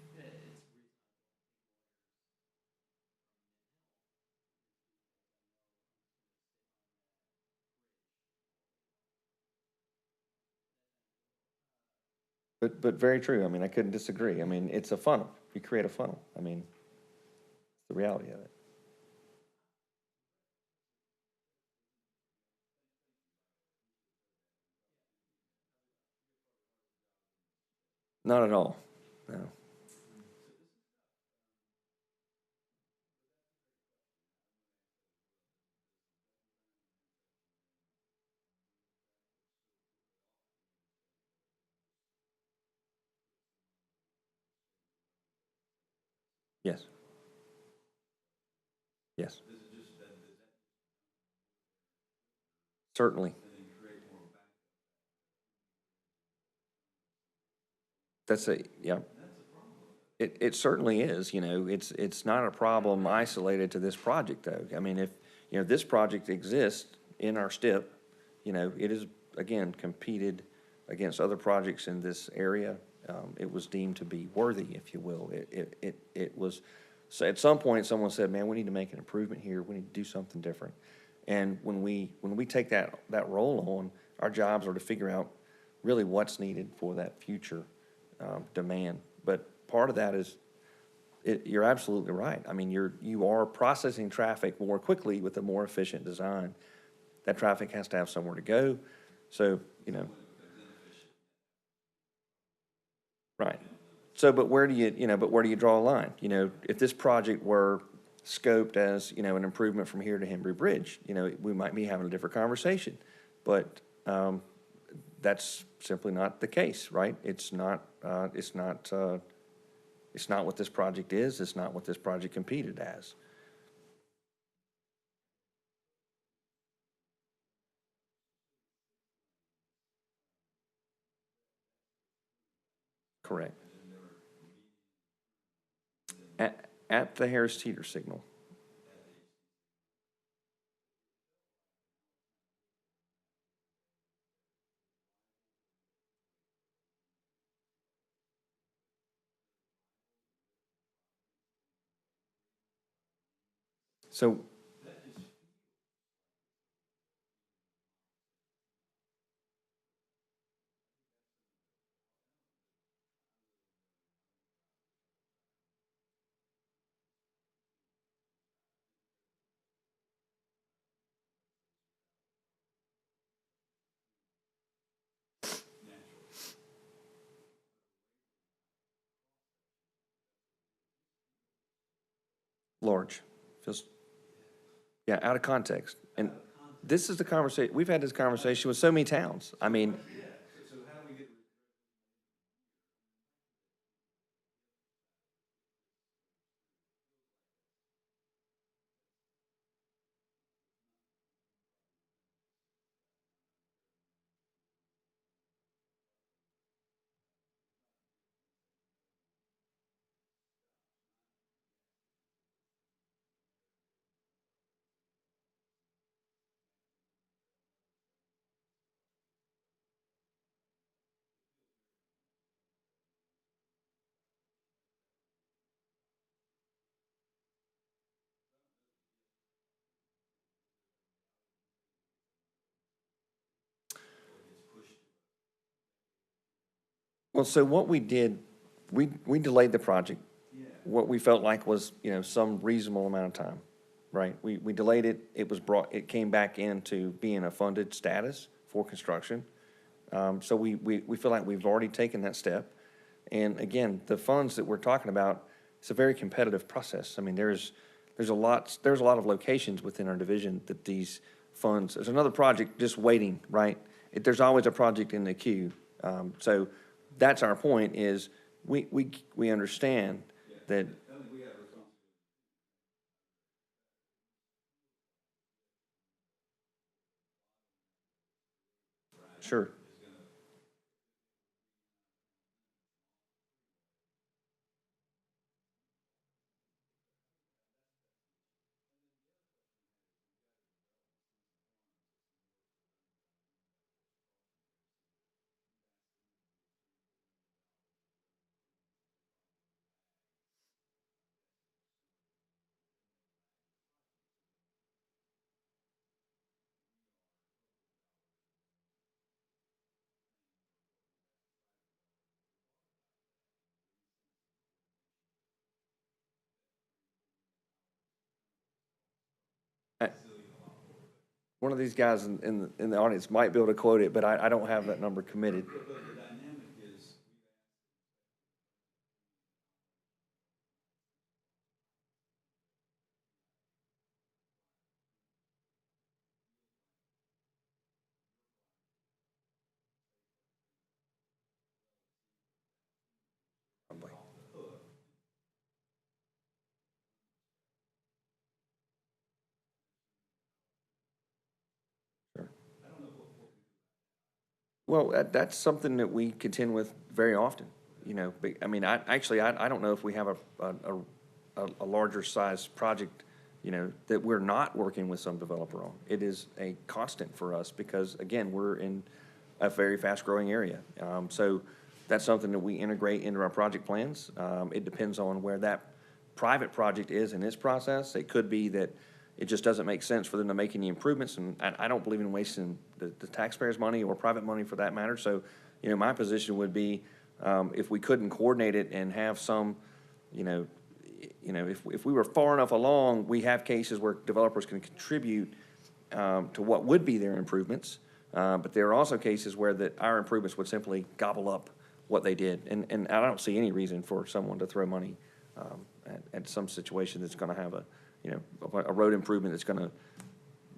But very true. I mean, I couldn't disagree. I mean, it's a funnel. You create a funnel. I mean, it's the reality of it. Not at all, no. Yes. Yes. Certainly. Yeah. It certainly is, you know, it's not a problem isolated to this project, though. I mean, if, you know, this project exists in our STIP, you know, it is, again, competed against other projects in this area. It was deemed to be worthy, if you will. It was, so at some point, someone said, man, we need to make an improvement here. We need to do something different. And when we take that role on, our jobs are to figure out really what's needed for that future demand. But part of that is, you're absolutely right. I mean, you are processing traffic more quickly with a more efficient design. That traffic has to have somewhere to go. So, you know. Right. So, but where do you draw a line? You know, if this project were scoped as, you know, an improvement from here to Hembry Bridge, you know, we might be having a different conversation. But that's simply not the case, right? It's not what this project is. It's not what this project competed as. Correct. At the Harris Teeter signal. So, large, just, yeah, out of context. And this is the conversation, we've had this conversation with so many towns. I mean, well, so what we did, we delayed the project what we felt like was, some reasonable amount of time, right? We delayed it, it came back into being a funded status for construction. So we feel like we've already taken that step. And again, the funds that we're talking about, it's a very competitive process. I mean, there's a lot of locations within our division that these funds, there's another project just waiting, right? There's always a project in the queue. So that's our point is we understand that. Sure. One of these guys in the audience might be able to quote it, but I don't have that number committed. Well, that's something that we contend with very often, I mean, I don't know if we have a larger size project, that we're not working with some developer on. It is a constant for us because, again, we're in a very fast-growing area. So that's something that we integrate into our project plans. It depends on where that private project is in its process. It could be that it just doesn't make sense for them to make any improvements, and I don't believe in wasting the taxpayers' money or private money for that matter. So, my position would be, if we couldn't coordinate it and have some, if we were far enough along, we have cases where developers can contribute to what would be their improvements. But there are also cases where our improvements would simply gobble up what they did. And I don't see any reason for someone to throw money at some situation that's gonna have a road improvement that's gonna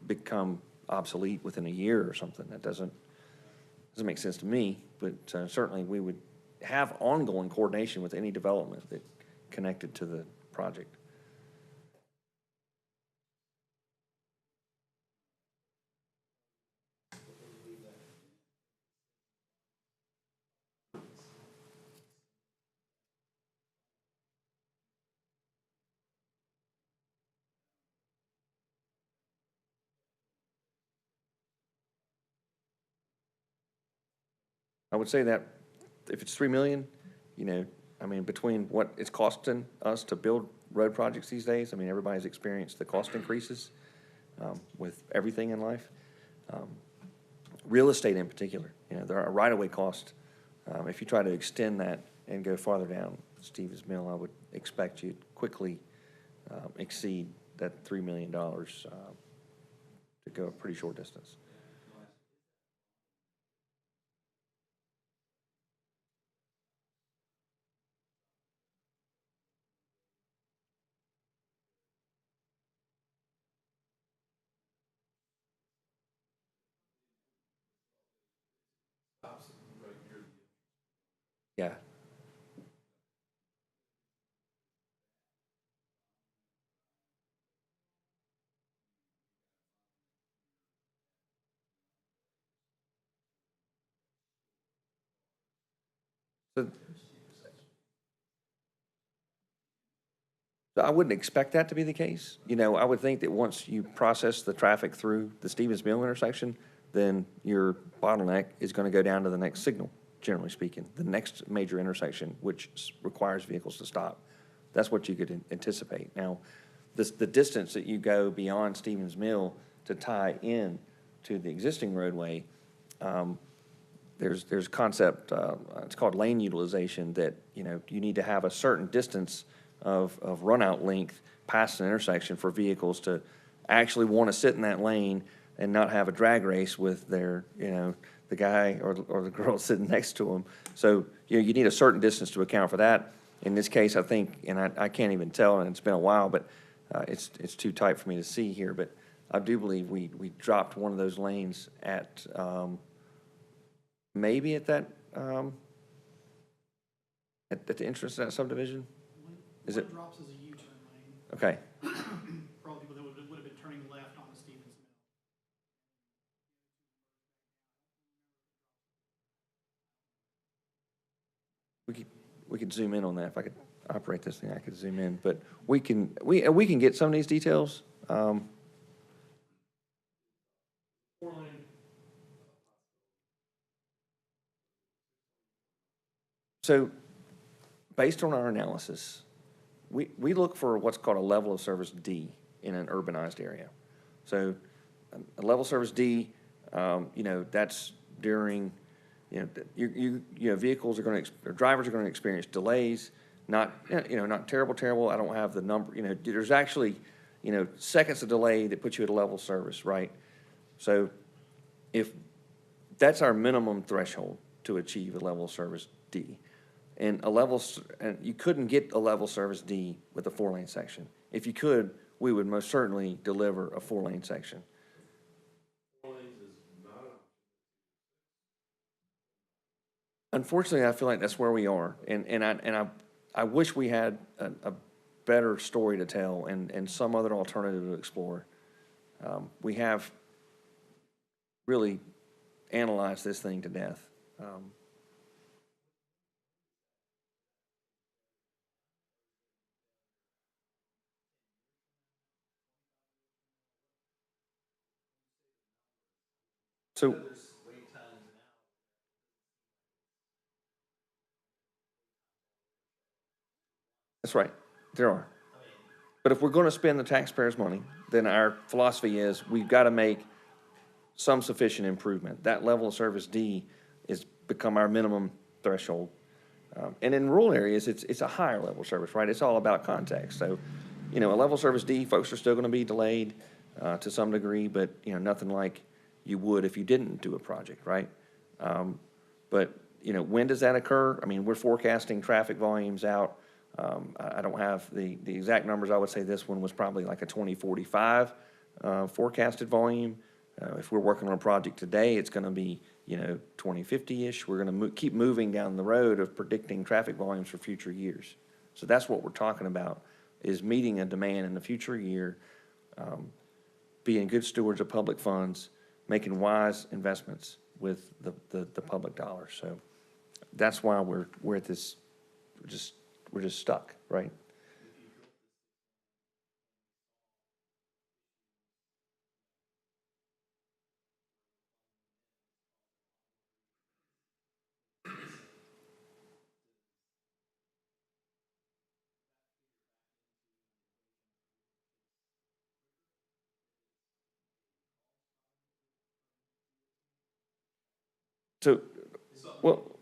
become obsolete within a year or something. That doesn't make sense to me, but certainly we would have ongoing coordination with any development that connected to the project. I would say that if it's 3 million, I mean, between what it's costing us to build road projects these days, I mean, everybody's experienced the cost increases with everything in life. Real estate in particular, there are right-of-way costs. If you try to extend that and go farther down Stevens Mill, I would expect you'd quickly exceed that $3 million to go a pretty short distance. Yeah. So I wouldn't expect that to be the case. I would think that once you process the traffic through the Stevens Mill intersection, then your bottleneck is going to go down to the next signal, generally speaking, the next major intersection, which requires vehicles to stop. That's what you could anticipate. Now, the distance that you go beyond Stevens Mill to tie in to the existing roadway, there's a concept, it's called lane utilization, that, you need to have a certain distance of runout length past an intersection for vehicles to actually want to sit in that lane and not have a drag race with their, the guy or the girl sitting next to them. So, you need a certain distance to account for that. In this case, I think, and I can't even tell, and it's been a while, but it's too tight for me to see here, but I do believe we dropped one of those lanes at, maybe at that, at the entrance to that subdivision? Is it? One drops as a U-turn lane, Okay, for all the people that would have been turning left onto Stevens Mill. we could zoom in on that. If I could operate this thing, I could zoom in, but we can get some of these details. So, based on our analysis, we look for what's called a level of service D in an urbanized area. So, a level of service D, that's during, vehicles are going to, or drivers are going to experience delays, not terrible. I don't have the number, there's actually, seconds of delay that puts you at a level of service, right? So, if that's our minimum threshold to achieve a level of service D. And you couldn't get a level service D with a 4-lane section. If you could, we would most certainly deliver a 4-lane section. 4 lanes is not an option. Unfortunately, I feel like that's where we are, and I wish we had a better story to tell and some other alternative to explore. We have really analyzed this thing to death. So, that's right, there are. But if we're going to spend the taxpayers' money, then our philosophy is we've got to make some sufficient improvement. That level of service D is become our minimum threshold. And in rural areas, it's a higher level of service, right? It's all about context. So, a level of service D, folks are still going to be delayed to some degree, but, nothing like you would if you didn't do a project, right? But, when does that occur? I mean, we're forecasting traffic volumes out. I don't have the exact numbers. I would say this one was probably like a 2045 forecasted volume. If we're working on a project today, it's going to be, 2050-ish. We're going to keep moving down the road of predicting traffic volumes for future years. So that's what we're talking about, is meeting a demand in the future year, being good stewards of public funds, making wise investments with the public dollars. So that's why we're at this, we're just stuck, right? So, well,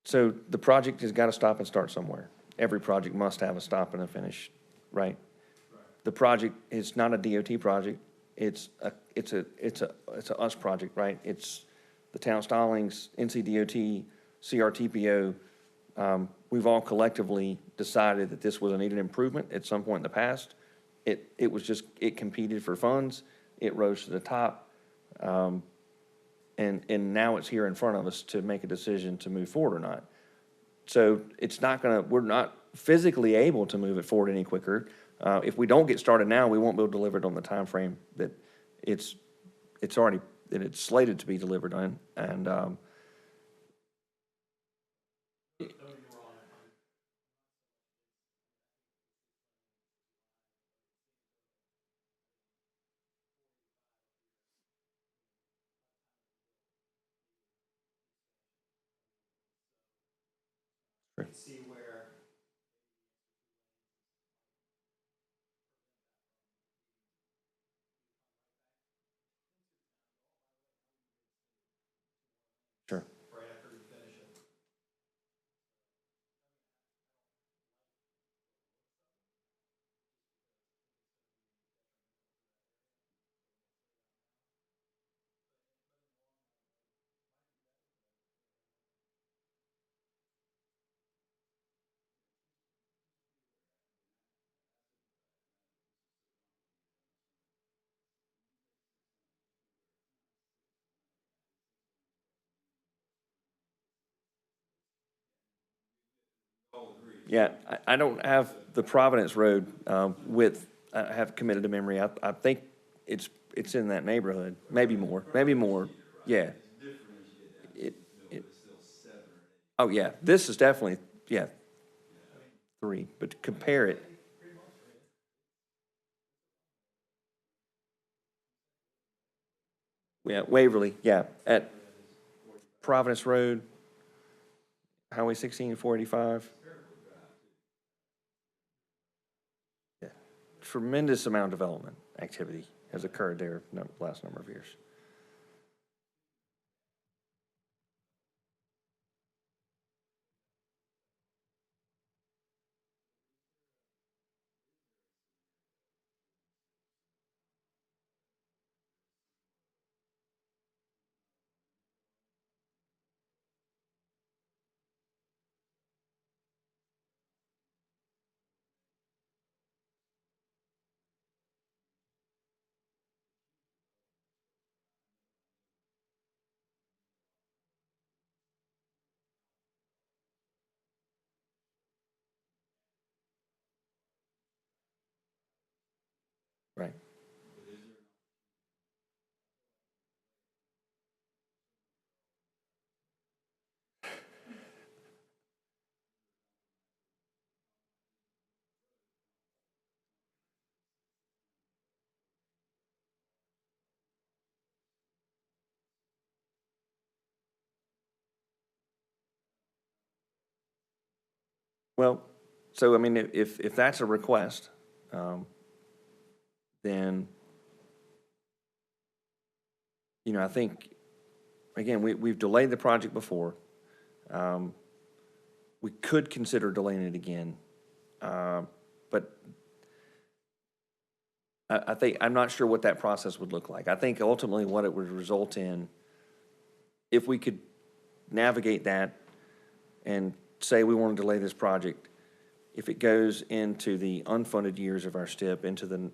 so the project has got to stop and start somewhere. Every project must have a stop and a finish, right? The project is not a DOT project. It's a us project, right? It's the town of Stallings, NCDOT, CRTPO. We've all collectively decided that this was a needed improvement at some point in the past. It competed for funds. It rose to the top. And now it's here in front of us to make a decision to move forward or not. So we're not physically able to move it forward any quicker. If we don't get started now, we won't be able to deliver it on the time frame that it's slated to be delivered on. And, See where Yeah, I don't have the Providence Road width, I have committed to memory. I think it's in that neighborhood, maybe more, yeah. It, oh, yeah, this is definitely, yeah, 3, but compare it. Yeah, Waverly, yeah, at Providence Road, Highway 16, 485. Yeah, tremendous amount of development activity has occurred there the last number of years. Right. Well, so I mean, if that's a request, then, you know, I think, again, we've delayed the project before. We could consider delaying it again. But I think, I'm not sure what that process would look like. I think ultimately what it would result in, if we could navigate that and say we want to delay this project, if it goes into the unfunded years of our STIP, into the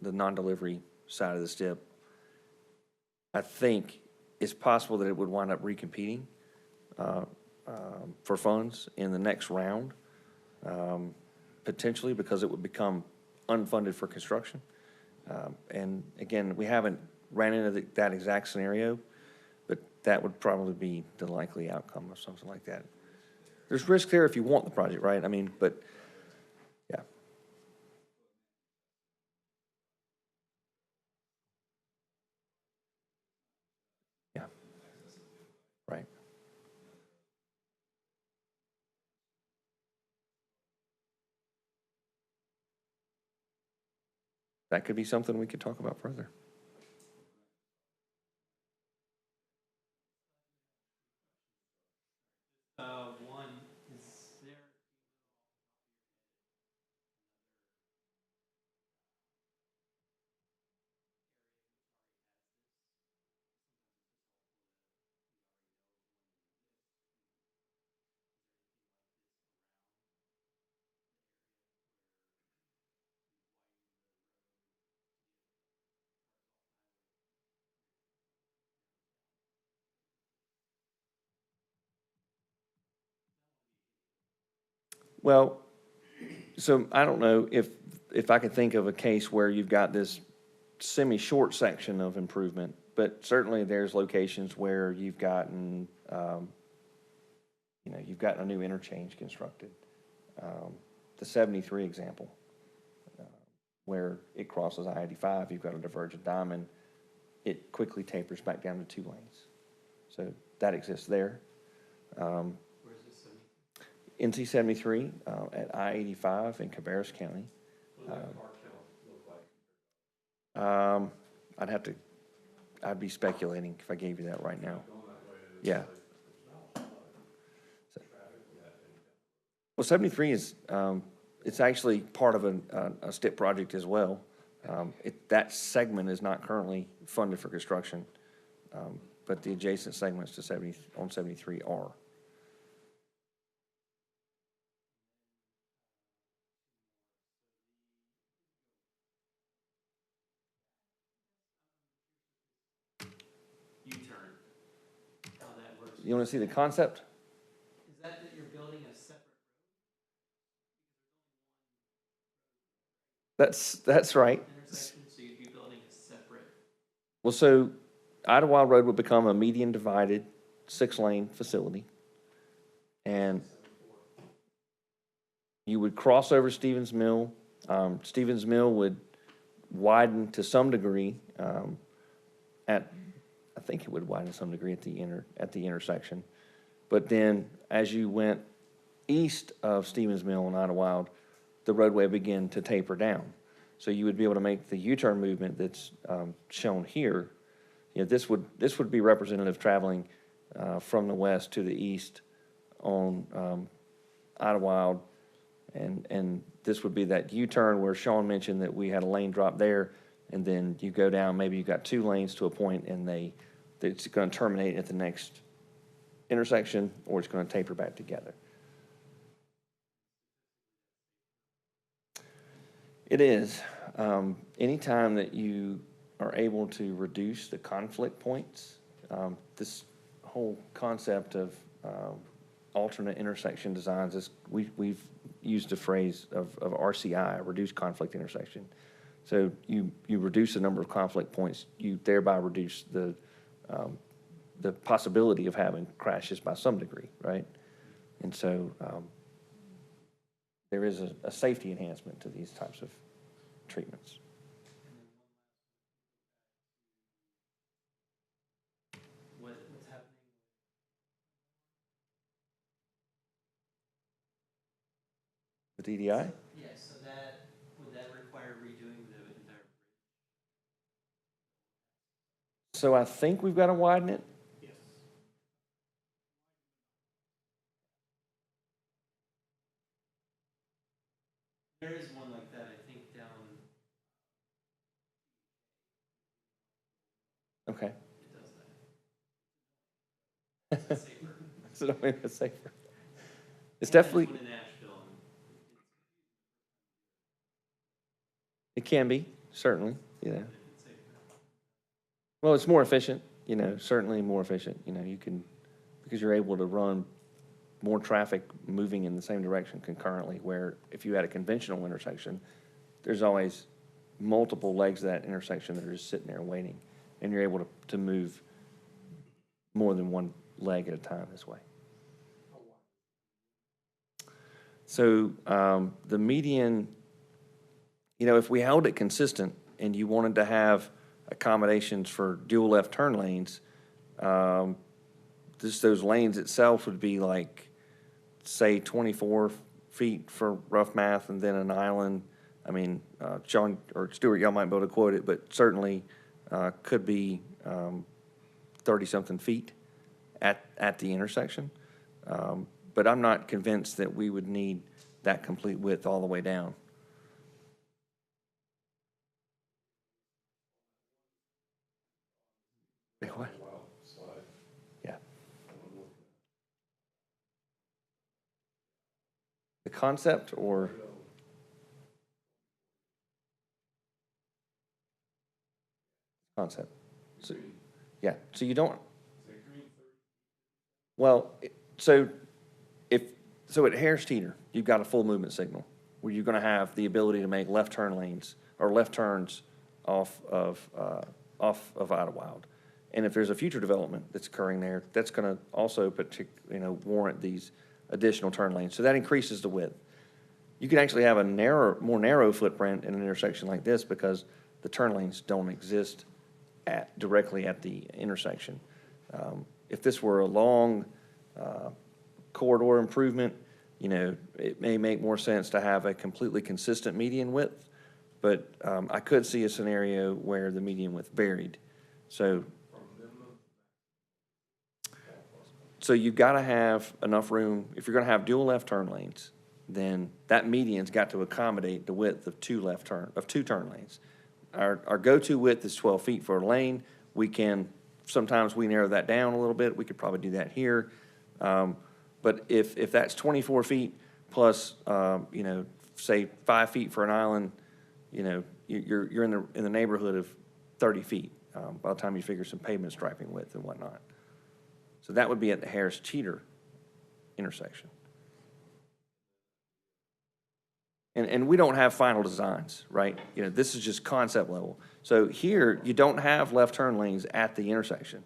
non-delivery side of the STIP, I think it's possible that it would wind up recompeting for funds in the next round, potentially because it would become unfunded for construction. And again, we haven't ran into that exact scenario, but that would probably be the likely outcome of something like that. There's risk there if you want the project, right? I mean, but, yeah. Yeah. Right. That could be something we could talk about further. One, is there Well, so I don't know if I could think of a case where you've got this semi-short section of improvement, but certainly there's locations where you've gotten, you've gotten a new interchange constructed. The 73 example, where it crosses I-85, you've got a divergent diamond, it quickly tapers back down to 2 lanes. So that exists there. where's this? NC 73 at I-85 in Cabarrus County. What does that car count look like? I'd be speculating if I gave you that right now. Yeah. Well, 73 is, it's actually part of a STIP project as well. That segment is not currently funded for construction, but the adjacent segments to 73 are. U-turn, how that works. You want to see the concept? Is that you're building a separate That's right. intersection, so you'd be building a separate. Well, so Idlewild Road would become a median divided 6-lane facility. And you would cross over Stevens Mill. Stevens Mill would widen to some degree, I think it would widen to some degree at the intersection. But then as you went east of Stevens Mill and Idlewild, the roadway began to taper down. So you would be able to make the U-turn movement that's shown here. You know, this would be representative traveling from the west to the east on Idlewild, and this would be that U-turn where Sean mentioned that we had a lane drop there, and then you go down, maybe you've got 2 lanes to a point, and it's going to terminate at the next intersection, or it's going to taper back together. It is. Anytime that you are able to reduce the conflict points, this whole concept of alternate intersection designs is, we've used the phrase of RCI, reduced conflict intersection. So you reduce the number of conflict points, you thereby reduce the possibility of having crashes by some degree, right? And so there is a safety enhancement to these types of treatments. What's happening? The DDI? Yeah, so would that require redoing the entire bridge? So I think we've got to widen it. Yes. There is one like that, I think, down. Okay. It does that. It's safer. So don't make it safer. It's And definitely, there's one in Asheville, and it can be, certainly, you know. it's safer. Well, it's more efficient, you know, certainly more efficient. You know, you can, because you're able to run more traffic moving in the same direction concurrently, where if you had a conventional intersection, there's always multiple legs of that intersection that are just sitting there waiting, and you're able to move more than one leg at a time this way. So the median, you know, if we held it consistent and you wanted to have accommodations for dual left turn lanes, those lanes itself would be like, say, 24 feet for rough math, and then an island. I mean, Sean or Stuart, y'all might be able to quote it, but certainly could be 30-something feet at the intersection. But I'm not convinced that we would need that complete width all the way down. What? Yeah. The concept or? Concept. So, yeah, so you don't. Well, so at Harris Teeter, you've got a full movement signal where you're going to have the ability to make left turn lanes or left turns off of Idlewild. And if there's a future development that's occurring there, that's going to also warrant these additional turn lanes. So that increases the width. You can actually have a more narrow footprint in an intersection like this because the turn lanes don't exist directly at the intersection. If this were a long corridor improvement, you know, it may make more sense to have a completely consistent median width, but I could see a scenario where the median width varied. So you've got to have enough room. If you're going to have dual left turn lanes, then that median's got to accommodate the width of two turn lanes. Our go-to width is 12 feet for a lane. Sometimes we narrow that down a little bit. We could probably do that here. But if that's 24 feet plus, say 5 feet for an island, you know, you're in the neighborhood of 30 feet by the time you figure some pavement striping width and whatnot. So that would be at the Harris Teeter intersection. And we don't have final designs, right? You know, this is just concept level. So here, you don't have left turn lanes at the intersection.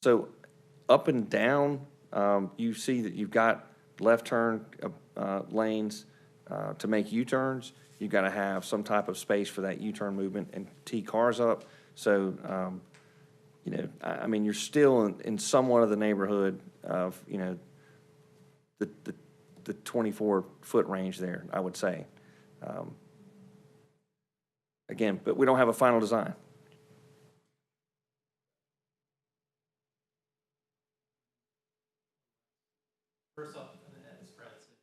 So up and down, you see that you've got left turn lanes to make U-turns. You've got to have some type of space for that U-turn movement and tee cars up. So, you know, I mean, you're still in somewhat of the neighborhood of, you know, the 24-foot range there, I would say. Again, but we don't have a final design. First off, as Brad said,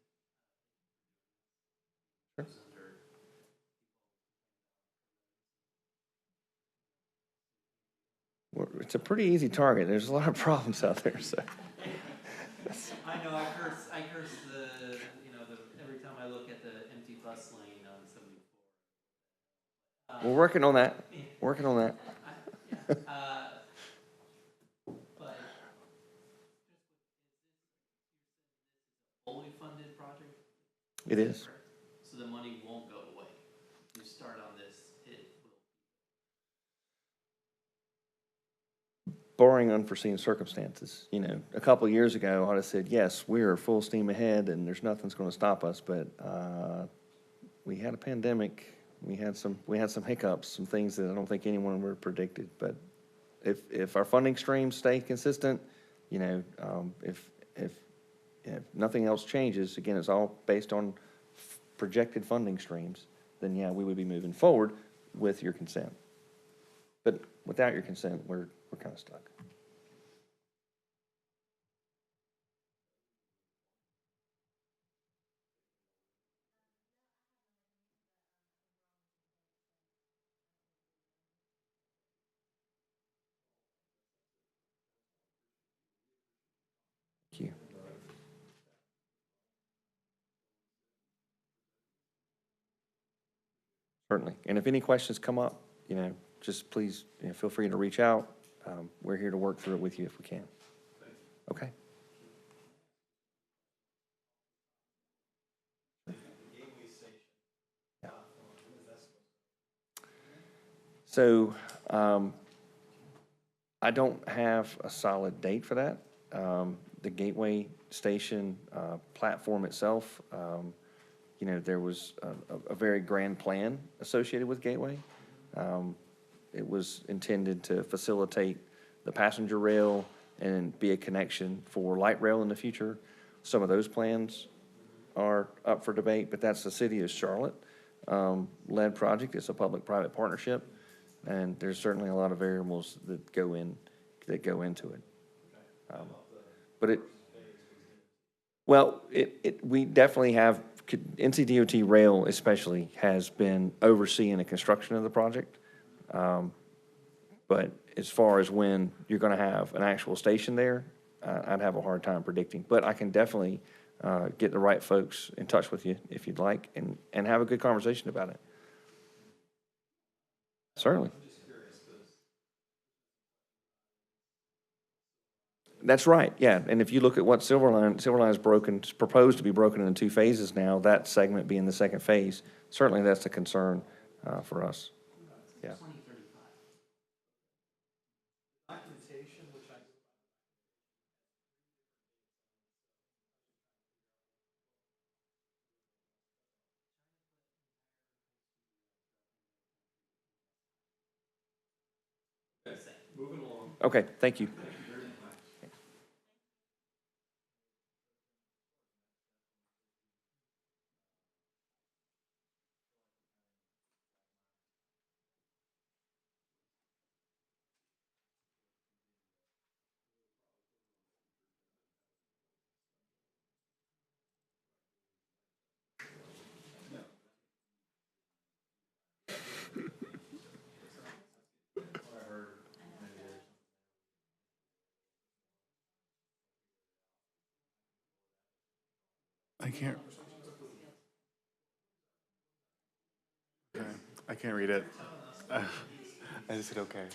It's a pretty easy target. There's a lot of problems out there, so. I know I curse the, you know, every time I look at the empty bus lane on 74. We're working on that. Working on that. But fully funded project? It is. So the money won't go away. You start on this, it will. Barring unforeseen circumstances, you know, a couple of years ago, I'd have said, yes, we are full steam ahead and there's nothing's going to stop us. But we had a pandemic. We had some hiccups, some things that I don't think anyone would have predicted. But if our funding streams stay consistent, you know, if nothing else changes, again, it's all based on projected funding streams, then yeah, we would be moving forward with your consent. But without your consent, we're kind of stuck. Thank you. Certainly. And if any questions come up, you know, just please, you know, feel free to reach out. We're here to work through it with you if we can. Okay. Yeah. So, I don't have a solid date for that. The Gateway Station platform itself, you know, there was a very grand plan associated with Gateway. It was intended to facilitate the passenger rail and be a connection for light rail in the future. Some of those plans are up for debate, but that's the City of Charlotte led project. It's a public-private partnership, and there's certainly a lot of variables that go into it. But we definitely have, NCDOT Rail especially has been overseeing the construction of the project. But as far as when you're going to have an actual station there, I'd have a hard time predicting. But I can definitely get the right folks in touch with you if you'd like and have a good conversation about it. Certainly. That's right, yeah. And if you look at what Silver Line is broken, it's proposed to be broken into 2 phases now, that segment being the second phase. Certainly that's a concern for us. Yeah. 2035. Documentation, which I. Moving along. Okay, thank you. I can't read it. I just said okay.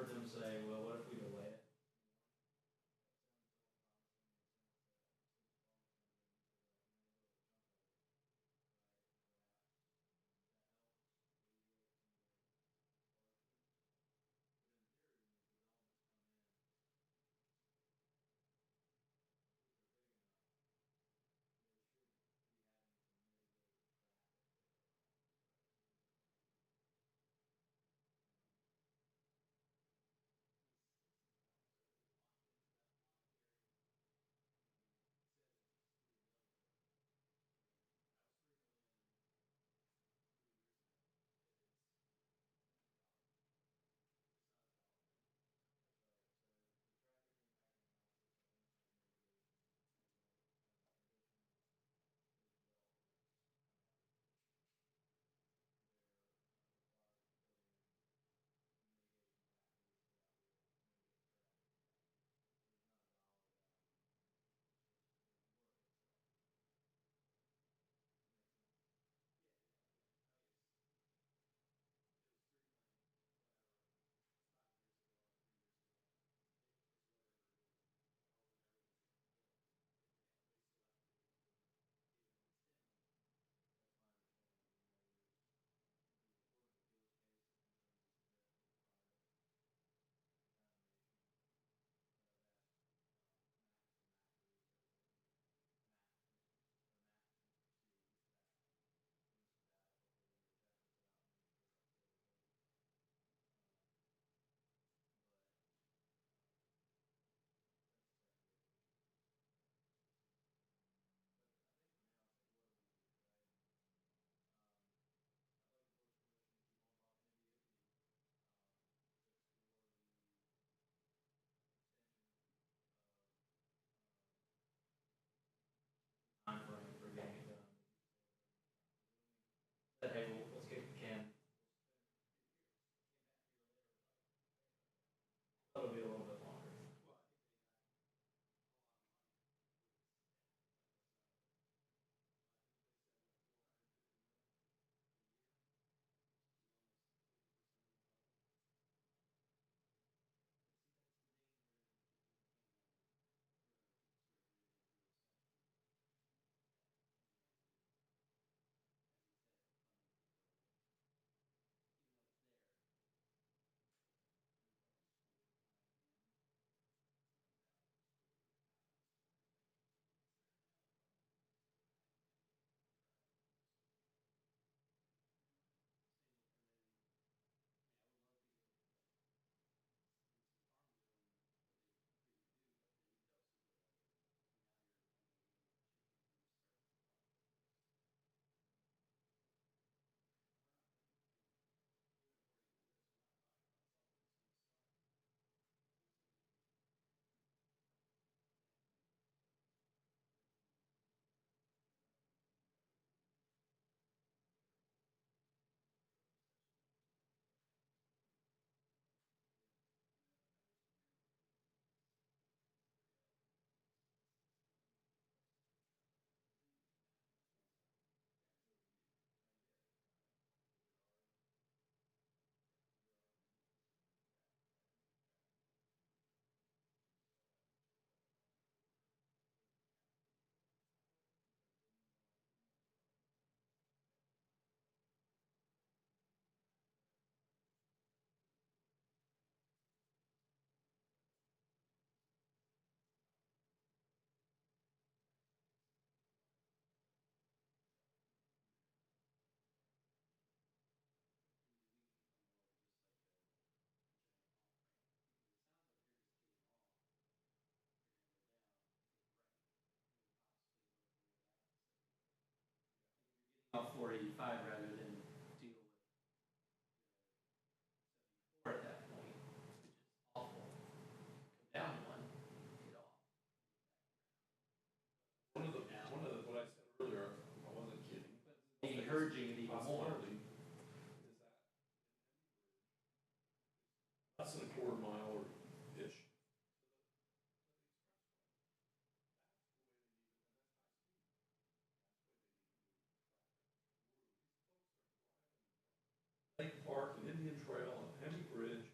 heard them say, well, what if we delay it? Timeframe for getting it done. Said, hey, well, let's kick the can. That'll be a little bit longer. Off 485 rather than deal with 74 at that point, which is awful. Come down one, get off. What I said earlier, I wasn't kidding. Encouraging it even more. Possibility is that less than a quarter mile or ish. Lake Park and Indian Trail and Hemi Bridge,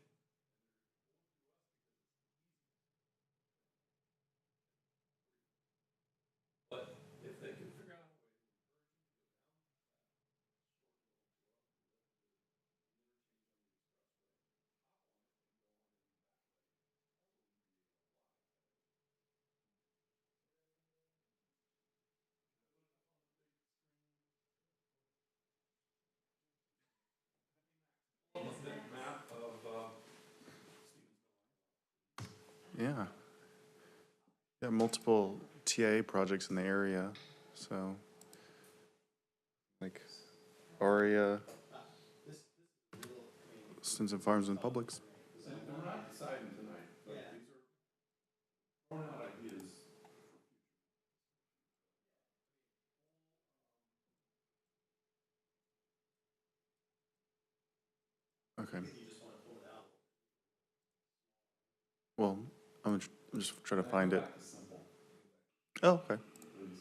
Yeah. Yeah, multiple TIA projects in the area, so. Like Aria, Stinson Farms and Publix. And we're not deciding tonight, but these are throwing out ideas. Okay. Well, I'm just trying to find it. Back to simple, Oh, okay. please.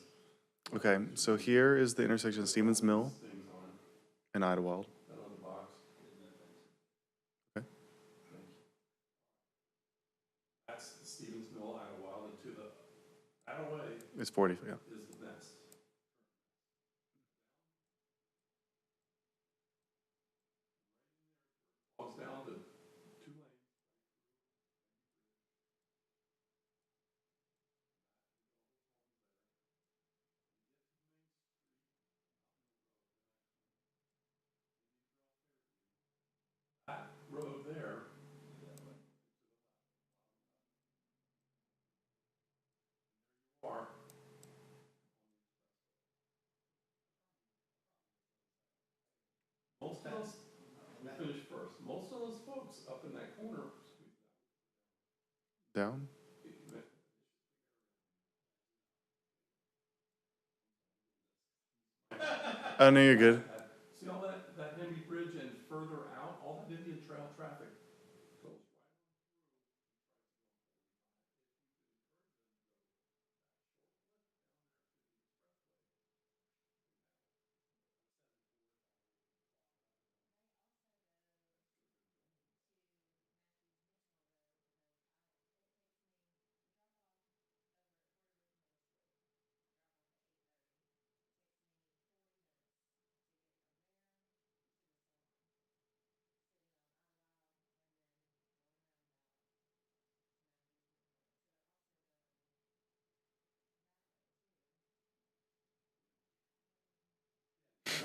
Okay, so here is the intersection of Stevens Mill Things on it, and Idlewild. that other box. Okay. Thank you. That's the Stevens Mill, Idlewild, and to the, that away It's 40, yeah. is the nest. Goes down to 2 lanes. That road there are, most of those, let me finish first, most of those folks up in that corner. Down? Oh, no, you're good. See all that Hemby Bridge and further out, all that Indian Trail traffic goes right.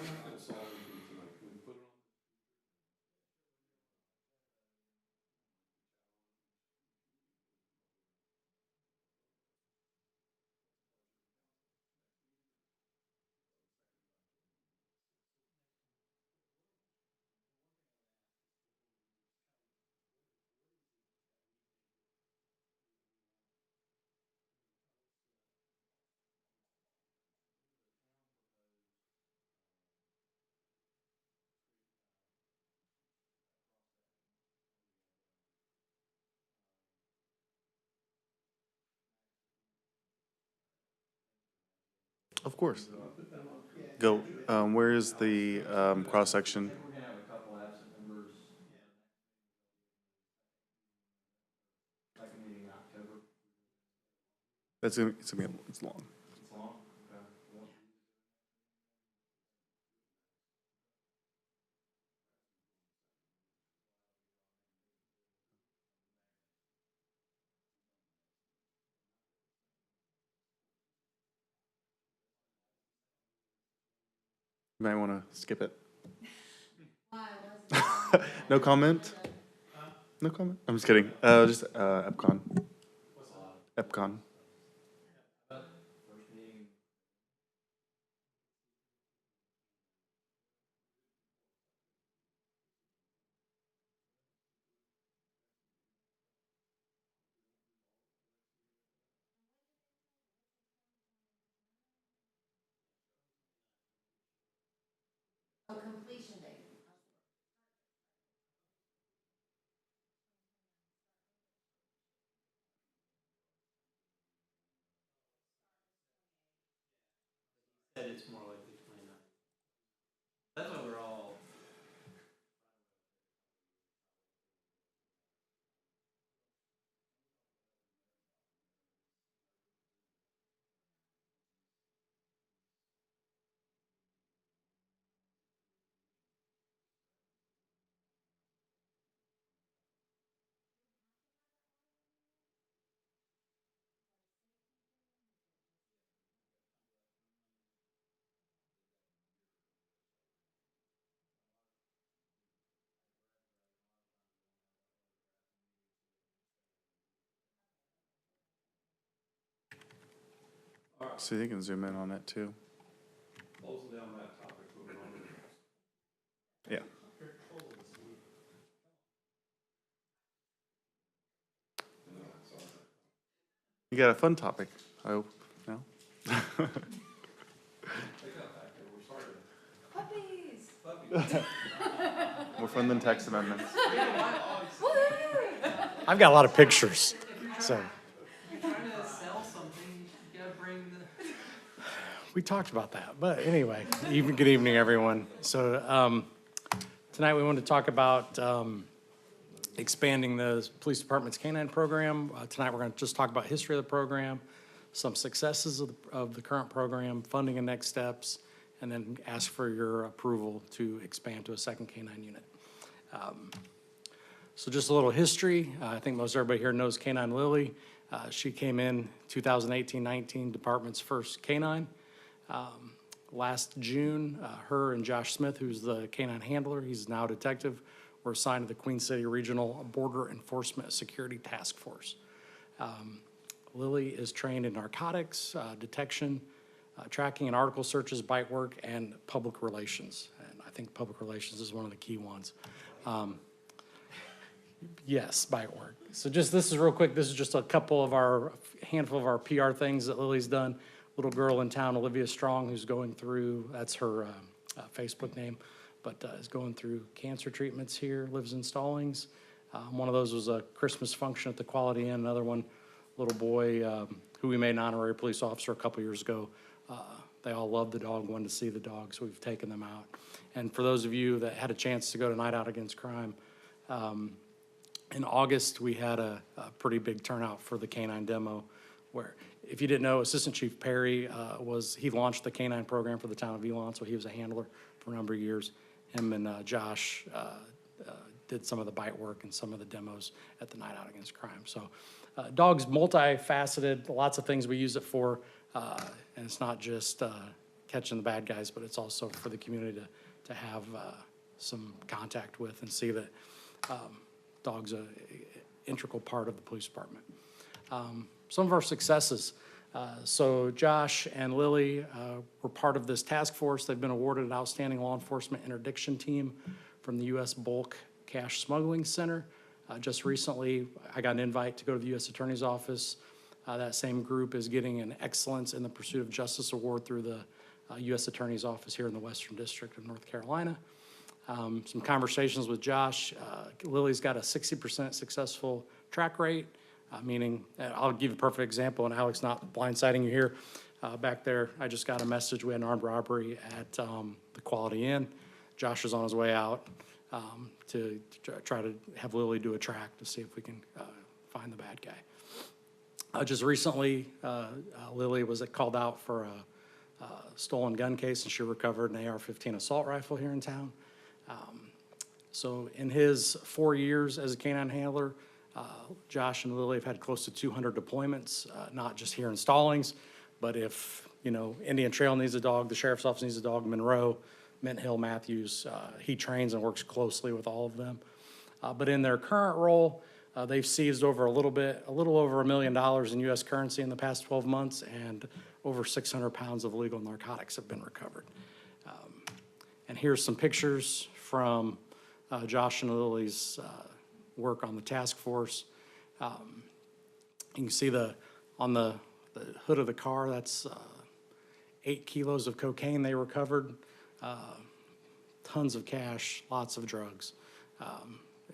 We're not gonna solve anything tonight, can we put it on? Of course. Go, where is the, cross-section? We're gonna have a couple absent members. Second meeting in October. It's long. It's long. Okay. Well, You might want to skip it. No comment? No comment? I'm just kidding. Just, EPCON. EPCON. first meeting. A completion date. Said it's more like the 29th. That's why we're all. So you can zoom in on it too. Closing down that topic, moving on to the next. Yeah. You got a fun topic, I hope, no? They got back there, we're sorry. Puppies. More fun than text amendments. I've got a lot of pictures, so. If you're trying to sell something, you gotta bring the. We talked about that, but anyway, good evening, everyone. So tonight we want to talk about expanding the police department's canine program. Tonight we're going to just talk about history of the program, some successes of the current program, funding and next steps, and then ask for your approval to expand to a second canine unit. So just a little history. I think most everybody here knows Canine Lily. She came in 2018-19, department's first canine. Last June, her and Josh Smith, who's the canine handler, he's now a detective, were assigned to the Queen City Regional Border Enforcement Security Task Force. Lily is trained in narcotics, detection, tracking and article searches, bite work, and public relations. And I think public relations is one of the key ones. Yes, bite work. So this is real quick. This is just a handful of our PR things that Lily's done. Little girl in town, Olivia Strong, who's going through, that's her Facebook name, but is going through cancer treatments here, lives in Stallings. One of those was a Christmas function at the Quality Inn. Another one, little boy who we made an honorary police officer a couple years ago. They all loved the dog, wanted to see the dog, so we've taken them out. And for those of you that had a chance to go to Night Out Against Crime, in August, we had a pretty big turnout for the canine demo where, if you didn't know, Assistant Chief Perry he launched the canine program for the town of Elon, so he was a handler for a number of years. Him and Josh did some of the bite work and some of the demos at the Night Out Against Crime. So dog's multifaceted, lots of things we use it for, and it's not just catching the bad guys, but it's also for the community to have some contact with and see that dog's an integral part of the police department. Some of our successes. So Josh and Lily were part of this task force. They've been awarded an Outstanding Law Enforcement Interdiction Team from the U.S. Bulk Cash Smuggling Center. Just recently, I got an invite to go to the U.S. Attorney's Office. That same group is getting an Excellence in the Pursuit of Justice Award through the U.S. Attorney's Office here in the Western District of North Carolina. Some conversations with Josh. Lily's got a 60% successful track rate. Meaning, I'll give you a perfect example, and Alex, not blindsiding you here. Back there, I just got a message. We had an armed robbery at the Quality Inn. Josh is on his way out to try to have Lily do a track to see if we can find the bad guy. Just recently, Lily was called out for a stolen gun case, and she recovered an AR-15 assault rifle here in town. So in his 4 years as a canine handler, Josh and Lily have had close to 200 deployments, not just here in Stallings, but if, Indian Trail needs a dog, the Sheriff's Office needs a dog, Monroe, Mint Hill, Matthews, he trains and works closely with all of them. But in their current role, they've seized a little over $1 million in U.S. currency in the past 12 months, and over 600 pounds of illegal narcotics have been recovered. And here's some pictures from Josh and Lily's work on the task force. You can see on the hood of the car, that's 8 kilos of cocaine they recovered, tons of cash, lots of drugs.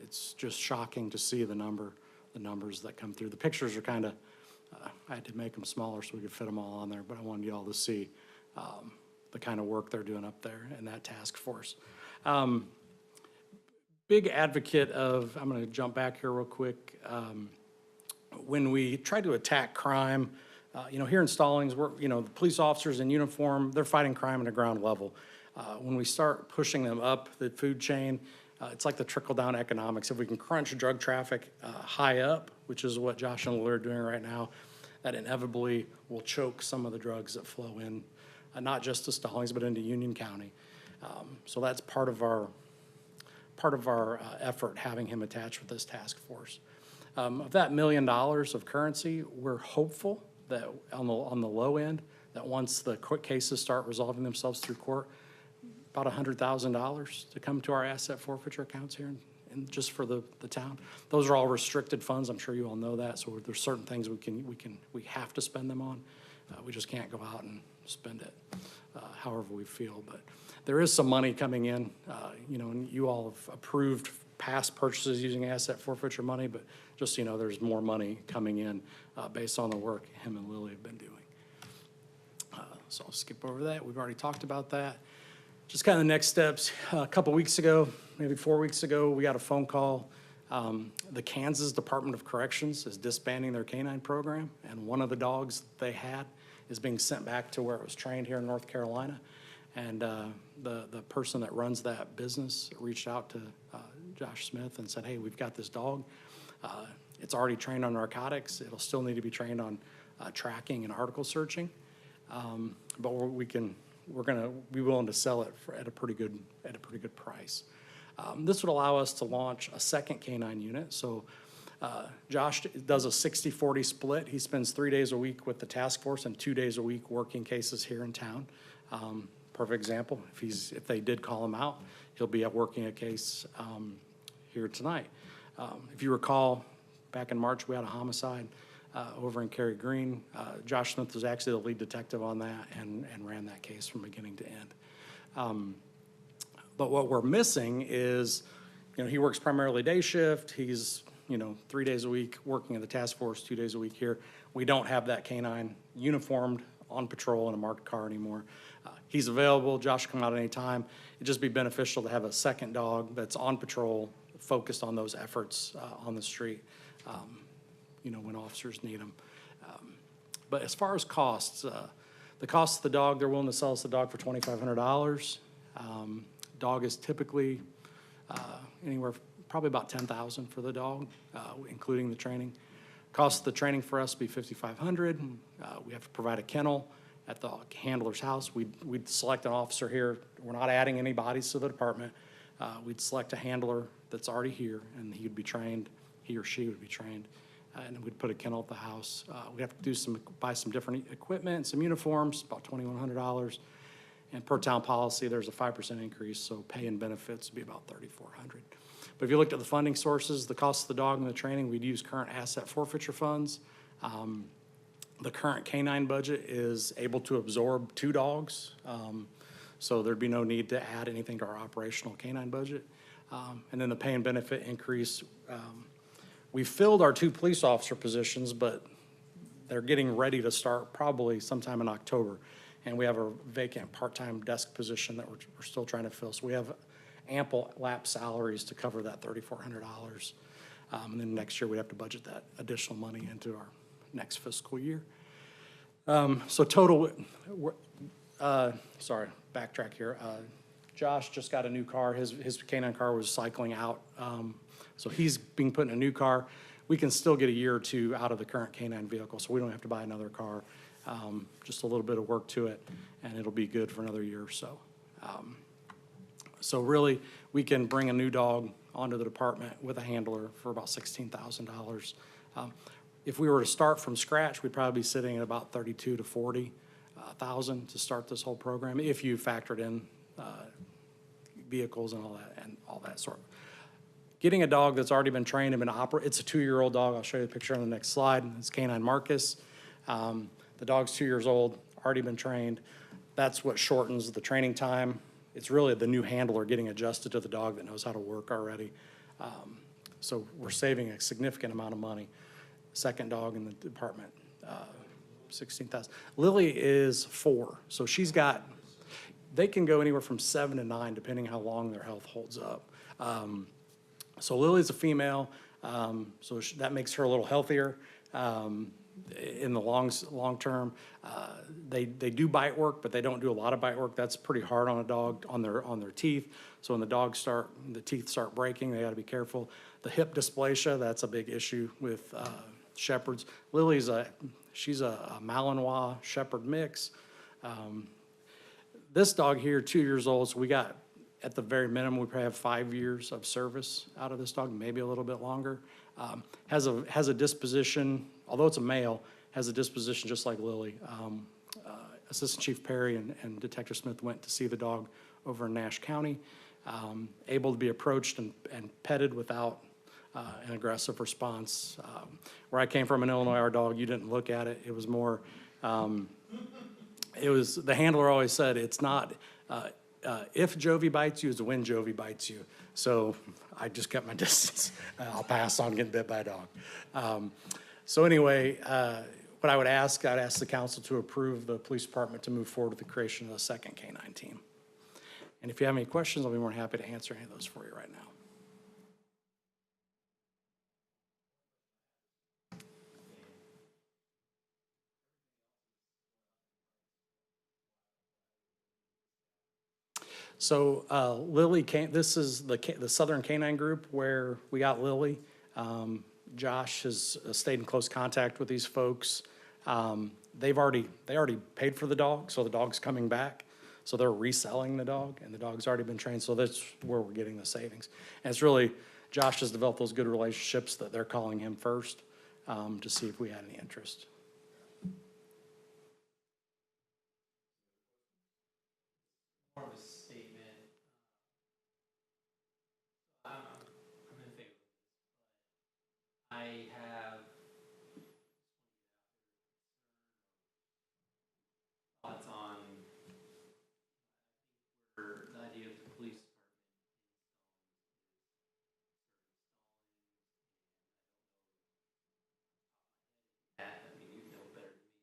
It's just shocking to see the numbers that come through. The pictures are kind of, I had to make them smaller so we could fit them all on there, but I wanted you all to see the kind of work they're doing up there in that task force. Big advocate of, I'm going to jump back here real quick. When we try to attack crime, here in Stallings, the police officers in uniform, they're fighting crime at a ground level. When we start pushing them up the food chain, it's like the trickle-down economics. If we can crunch drug traffic high up, which is what Josh and Lily are doing right now, that inevitably will choke some of the drugs that flow in, not just to Stallings, but into Union County. So that's part of our effort, having him attached with this task force. Of that $1 million of currency, we're hopeful that on the low end, that once the court cases start resolving themselves through court, about $100,000 to come to our asset forfeiture accounts here and just for the town. Those are all restricted funds. I'm sure you all know that. So there's certain things we have to spend them on. We just can't go out and spend it however we feel. But there is some money coming in, and you all have approved past purchases using asset forfeiture money, but just so you know, there's more money coming in based on the work him and Lily have been doing. So I'll skip over that. We've already talked about that. Just kind of the next steps. A couple weeks ago, maybe 4 weeks ago, we got a phone call. The Kansas Department of Corrections is disbanding their canine program, and one of the dogs they had is being sent back to where it was trained here in North Carolina. And the person that runs that business reached out to Josh Smith and said, hey, we've got this dog. It's already trained on narcotics. It'll still need to be trained on tracking and article searching. But we're gonna be willing to sell it at a pretty good price. This would allow us to launch a second canine unit. So Josh does a 60-40 split. He spends 3 days a week with the task force and 2 days a week working cases here in town. Perfect example. If they did call him out, he'll be working a case here tonight. If you recall, back in March we had a homicide over in Cary Green. Josh Smith was actually the lead detective on that and ran that case from beginning to end. But what we're missing is, he works primarily day shift. He's, 3 days a week working in the task force, 2 days a week here. We don't have that canine uniformed on patrol in a marked car anymore. He's available. Josh can come out at any time. It'd just be beneficial to have a second dog that's on patrol, focused on those efforts on the street, when officers need them. But as far as costs, the cost of the dog, they're willing to sell us the dog for $2,500. Dog is typically anywhere, probably about $10,000 for the dog, including the training. Cost of the training for us would be $5,500. We have to provide a kennel at the handler's house. We'd select an officer here. We're not adding any bodies to the department. We'd select a handler that's already here, and he or she would be trained. And we'd put a kennel at the house. We'd have to buy some different equipment, some uniforms, about $2,100. And per town policy, there's a 5% increase, so pay and benefits would be about $3,400. But if you looked at the funding sources, the cost of the dog and the training, we'd use current asset forfeiture funds. The current canine budget is able to absorb 2 dogs, so there'd be no need to add anything to our operational canine budget. And then the pay and benefit increase, we filled our 2 police officer positions, but they're getting ready to start probably sometime in October. And we have a vacant part-time desk position that we're still trying to fill. So we have ample lap salaries to cover that $3,400. And then next year we'd have to budget that additional money into our next fiscal year. So total, backtrack here. Josh just got a new car. His canine car was cycling out. So he's being put in a new car. We can still get a year or 2 out of the current canine vehicle, so we don't have to buy another car. Just a little bit of work to it, and it'll be good for another year or so. So really, we can bring a new dog onto the department with a handler for about $16,000. If we were to start from scratch, we'd probably be sitting at about $32,000 to $40,000 to start this whole program, if you factored in vehicles and all that sort. Getting a dog that's already been trained and it's a 2-year-old dog. I'll show you the picture on the next slide. It's Canine Marcus. The dog's 2 years old, already been trained. That's what shortens the training time. It's really the new handler getting adjusted to the dog that knows how to work already. So we're saving a significant amount of money. Second dog in the department, $16,000. Lily is 4, so they can go anywhere from 7 to 9 depending how long their health holds up. So Lily's a female, so that makes her a little healthier. In the long term, they do bite work, but they don't do a lot of bite work. That's pretty hard on a dog, on their teeth. So when the teeth start breaking, they got to be careful. The hip dysplasia, that's a big issue with shepherds. Lily's she's a Malinois shepherd mix. This dog here, 2 years old, so we got, at the very minimum, we probably have 5 years of service out of this dog, maybe a little bit longer. Has a disposition, although it's a male, has a disposition just like Lily. Assistant Chief Perry and Detective Smith went to see the dog over in Nash County, able to be approached and petted without an aggressive response. Where I came from in Illinois, our dog, you didn't look at it. It was more, the handler always said, it's not, if Jovi bites you, it's when Jovi bites you. So I just kept my distance. I'll pass on getting bit by a dog. So anyway, what I'd ask the council to approve the police department to move forward with the creation of the second K-9 team. And if you have any questions, I'll be more than happy to answer any of those for you right now. So Lily, this is the Southern Canine Group where we got Lily. Josh has stayed in close contact with these folks. They already paid for the dog, so the dog's coming back. So they're reselling the dog, and the dog's already been trained, so that's where we're getting the savings. And it's really, Josh has developed those good relationships that they're calling him first to see if we had any interest. More of a statement. I'm in favor of this, but I have thoughts on where the idea of the police department. I mean, you know better than me.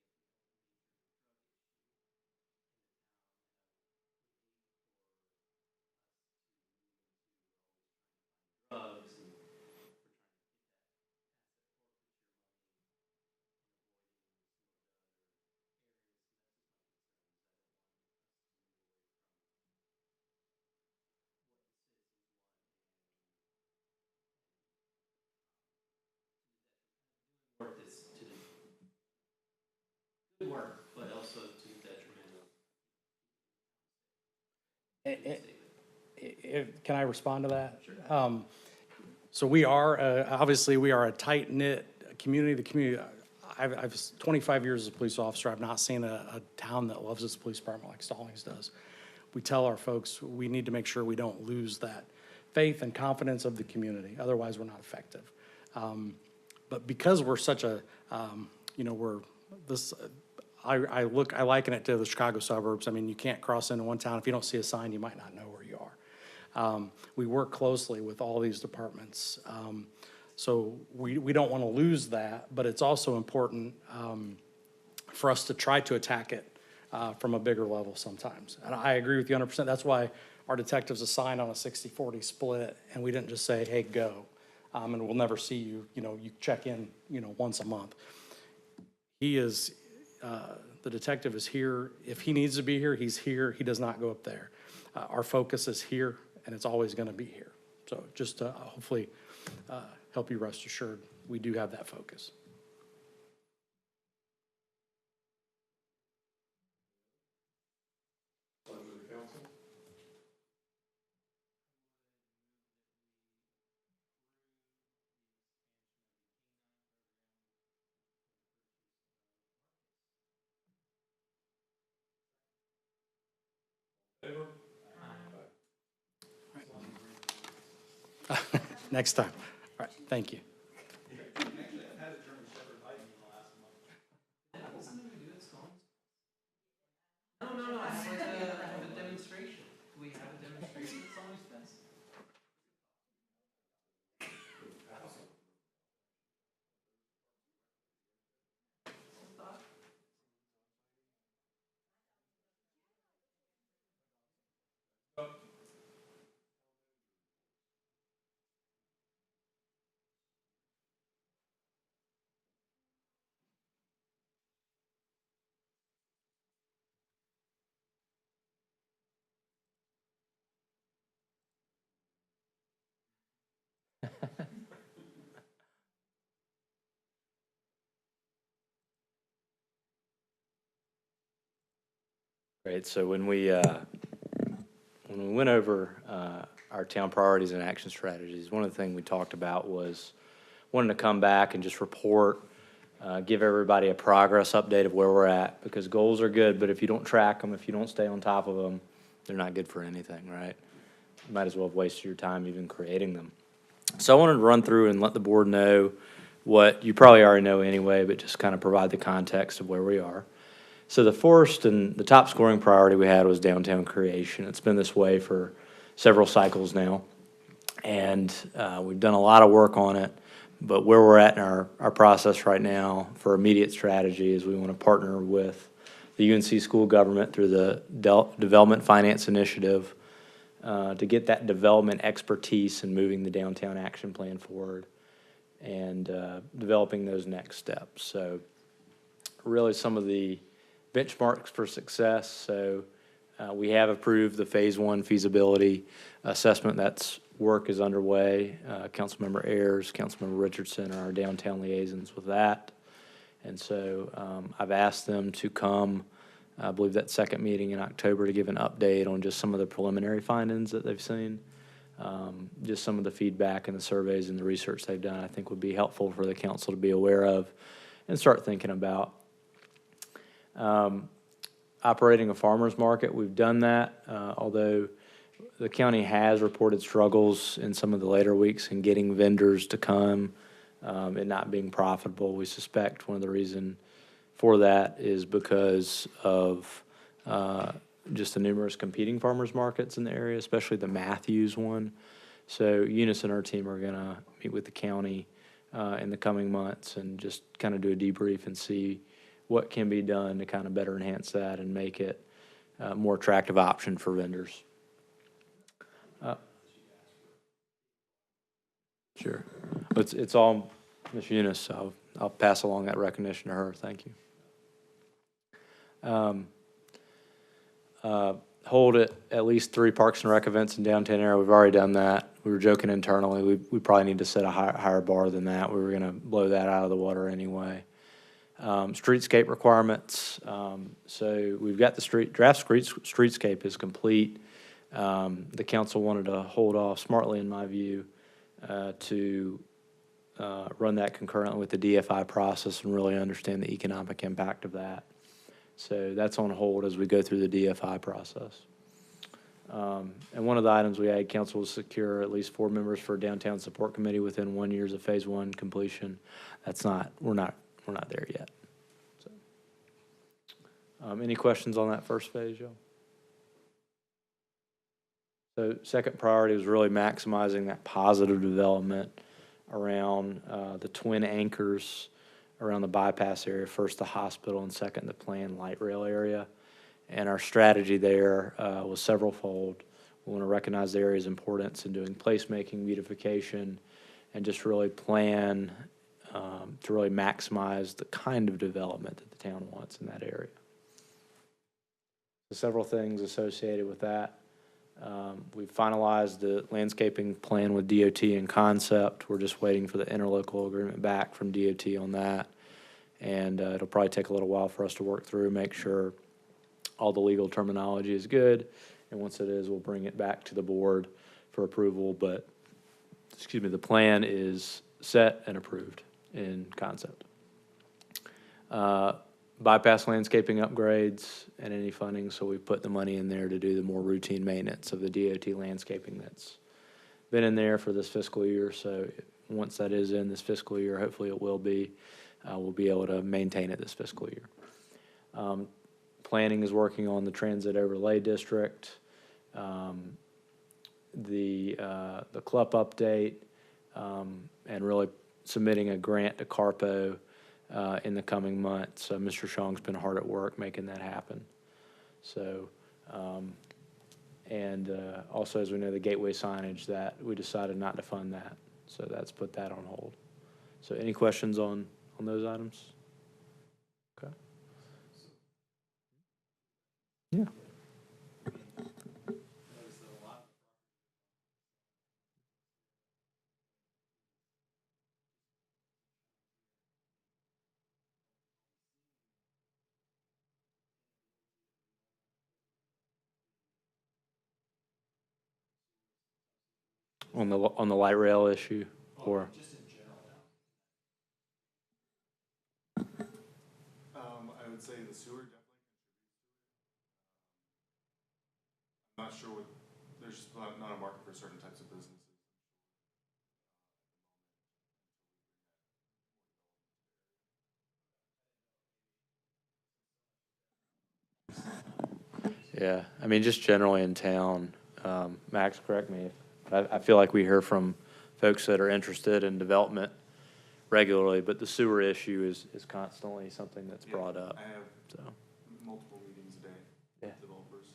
Drugs and work this to the good work, but also to the detriment of. Can I respond to that? Sure. So we are, obviously, we are a tight-knit community. The community, I've 25 years as a police officer. I've not seen a town that loves its police department like Stallings does. We tell our folks we need to make sure we don't lose that faith and confidence of the community. Otherwise, we're not effective. But because we're such a, we're this, I liken it to the Chicago suburbs. I mean, you can't cross into one town. If you don't see a sign, you might not know where you are. We work closely with all these departments. So we don't want to lose that, but it's also important for us to try to attack it from a bigger level sometimes. And I agree with you 100%. That's why our detectives assigned on a 60-40 split, and we didn't just say, hey, go, and we'll never see you. You check in, once a month. He is, the detective is here. If he needs to be here, he's here. He does not go up there. Our focus is here, and it's always going to be here. So just to hopefully help you rest assured, we do have that focus. Next time. All right, thank you. No, it's like a demonstration. Do we have a demonstration at Stallings Fest? Great. So when we went over our town priorities and action strategies, one of the things we talked about was wanting to come back and just report give everybody a progress update of where we're at, because goals are good, but if you don't track them, if you don't stay on top of them, they're not good for anything, right? You might as well have wasted your time even creating them. So I wanted to run through and let the board know what you probably already know anyway, but just kind of provide the context of where we are. So the first and the top scoring priority we had was downtown creation. It's been this way for several cycles now, and we've done a lot of work on it. But where we're at in our process right now for immediate strategy is we want to partner with the UNC school government through the Development Finance Initiative to get that development expertise in moving the downtown action plan forward and developing those next steps. So really some of the benchmarks for success. So we have approved the Phase 1 feasibility assessment. That's work is underway. Councilmember Ayers, Councilmember Richardson are our downtown liaisons with that. And so I've asked them to come, I believe that second meeting in October, to give an update on just some of the preliminary findings that they've seen. Just some of the feedback and the surveys and the research they've done, I think would be helpful for the council to be aware of and start thinking about. Operating a farmer's market, we've done that, although the county has reported struggles in some of the later weeks in getting vendors to come and not being profitable. We suspect one of the reasons for that is because of just the numerous competing farmers markets in the area, especially the Matthews one. So Eunice and her team are going to meet with the county in the coming months and just kind of do a debrief and see what can be done to kind of better enhance that and make it a more attractive option for vendors. Sure. It's all Ms. Eunice, so I'll pass along that recognition to her. Thank you. Hold at least 3 Parks and Rec events in downtown area. We've already done that. We were joking internally. We probably need to set a higher bar than that. We were going to blow that out of the water anyway. Streetscape requirements. So we've got the draft streetscape is complete. The council wanted to hold off smartly, in my view, to run that concurrently with the DFI process and really understand the economic impact of that. So that's on hold as we go through the DFI process. And one of the items we had, council will secure at least 4 members for downtown support committee within 1 year of Phase 1 completion. We're not there yet. So, any questions on that first phase, y'all? So second priority was really maximizing that positive development around the twin anchors around the bypass area. First, the hospital, and second, the planned light rail area. And our strategy there was several-fold. We want to recognize the area's importance in doing placemaking, beautification, and just really plan to really maximize the kind of development that the town wants in that area. So several things associated with that. We've finalized the landscaping plan with DOT in concept. We're just waiting for the interlocal agreement back from DOT on that. And it'll probably take a little while for us to work through, make sure all the legal terminology is good. And once it is, we'll bring it back to the board for approval. But, the plan is set and approved in concept. Bypass landscaping upgrades and any funding, so we put the money in there to do the more routine maintenance of the DOT landscaping that's been in there for this fiscal year. So once that is in this fiscal year, hopefully it will be, we'll be able to maintain it this fiscal year. Planning is working on the transit overlay district, the CLUP update, and really submitting a grant to CARPO in the coming months. Mr. Shong's been hard at work making that happen. So, also, as we know, the gateway signage, that we decided not to fund that. So that's put that on hold. So any questions on those items? Okay. Yeah. On the light rail issue, or? say the sewer definitely contributes to it. I'm not sure what, there's just not a market for certain types of businesses. Yeah, I mean, just generally in town, Max, correct me, I feel like we hear from folks that are interested in development regularly, but the sewer issue is constantly something that's brought up, I have so. multiple meetings a day Yeah. with developers.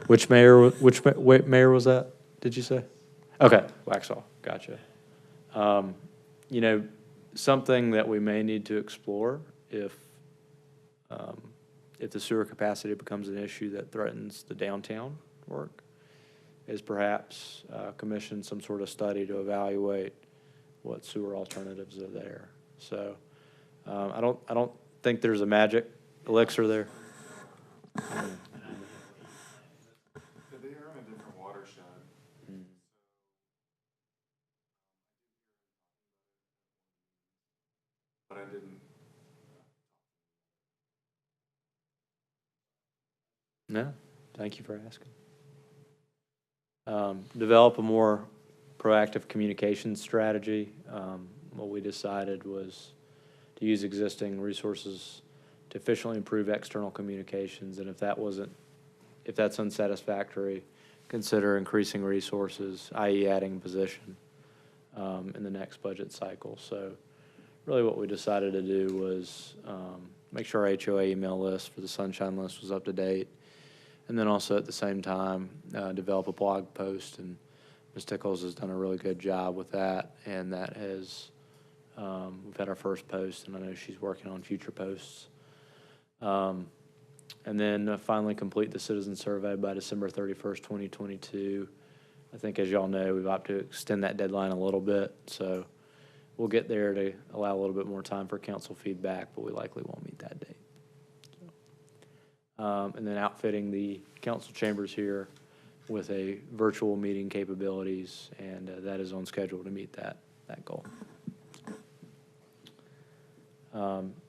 Which mayor, mayor was that, did you say? Okay, Waxhaw, gotcha. You know, something that we may need to explore if the sewer capacity becomes an issue that threatens the downtown work, is perhaps commission some sort of study to evaluate what sewer alternatives are there. So, I don't think there's a magic elixir there. Yeah, they are in a different watershed. But I didn't. No, thank you for asking. Develop a more proactive communication strategy. What we decided was to use existing resources to efficiently improve external communications, and if that's unsatisfactory, consider increasing resources, i.e. adding a position in the next budget cycle. So really what we decided to do was make sure our HOA email list for the Sunshine List was up to date, and then also at the same time develop a blog post, and Ms. Tickles has done a really good job with that, and that has, we've had our first post, and I know she's working on future posts. And then finally complete the citizen survey by December 31st, 2022. I think, as y'all know, we've opted to extend that deadline a little bit, so we'll get there to allow a little bit more time for council feedback, but we likely won't meet that date. And then outfitting the council chambers here with a virtual meeting capabilities, and that is on schedule to meet that goal.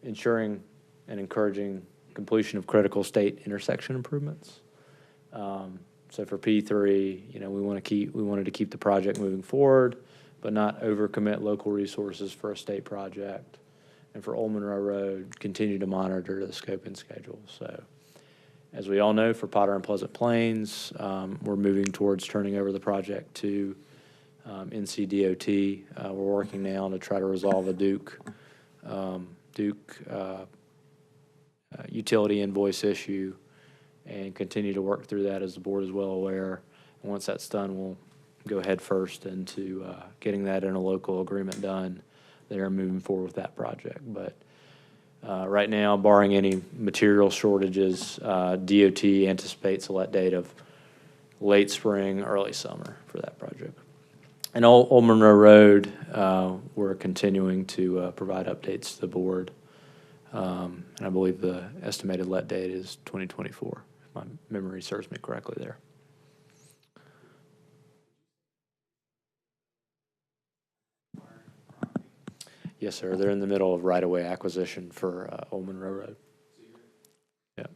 Ensuring and encouraging completion of critical state intersection improvements. So for P3, you know, we wanted to keep the project moving forward, but not overcommit local resources for a state project. And for Old Monroe Road, continue to monitor the scope and schedule. So, as we all know, for Potter and Pleasant Plains, we're moving towards turning over the project to NCDOT. We're working now to try to resolve a Duke utility invoice issue and continue to work through that, as the board is well aware. And once that's done, we'll go head first into getting that interlocal agreement done there and moving forward with that project. But right now, barring any material shortages, DOT anticipates a let date of late spring, early summer for that project. And Old Monroe Road, we're continuing to provide updates to the board. And I believe the estimated let date is 2024, if my memory serves me correctly there. Yes, sir. They're in the middle of right-of-way acquisition for Old Monroe Road. Yeah.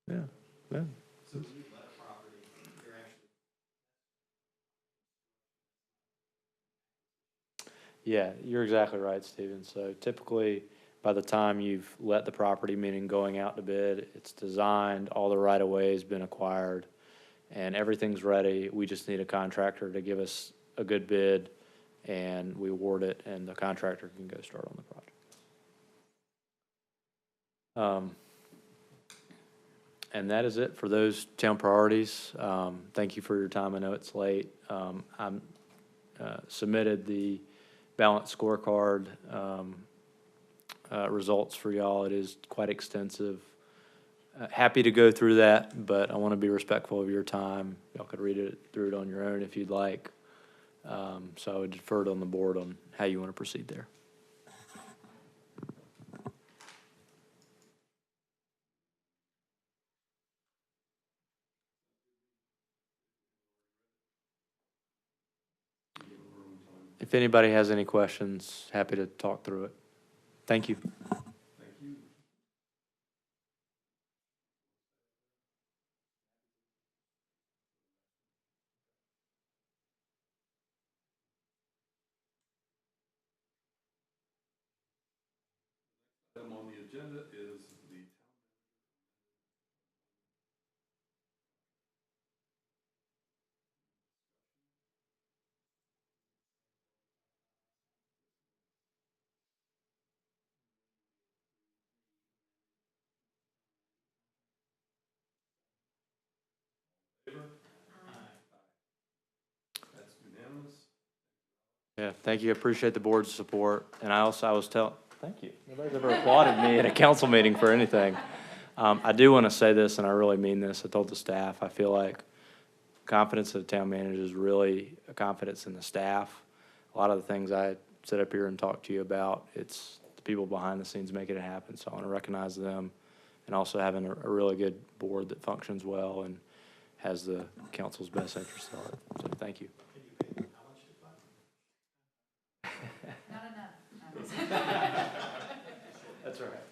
Yeah. Yeah. So when you let a property, you're actually. Yeah, you're exactly right, Stephen. So typically, by the time you've let the property, meaning going out to bid, it's designed, all the right-of-way has been acquired, and everything's ready. We just need a contractor to give us a good bid, and we award it, and the contractor can go start on the project. And that is it for those town priorities. Thank you for your time. I know it's late. I'm submitted the balanced scorecard results for y'all. It is quite extensive. Happy to go through that, but I want to be respectful of your time. Y'all could read it through it on your own if you'd like. So I would defer it on the board on how you want to proceed there. If anybody has any questions, happy to talk through it. Thank you. Thank you. Item on the agenda is the favor? That's unanimous. Yeah, thank you. I appreciate the board's support. And I was thank you. Nobody's ever applauded me at a council meeting for anything. I do want to say this, and I really mean this. I told the staff, I feel like confidence of the town manager is really a confidence in the staff. A lot of the things I sit up here and talk to you about, it's the people behind the scenes making it happen. So I want to recognize them, and also having a really good board that functions well and has the council's best interest at heart. So thank you. Not enough. That's all right.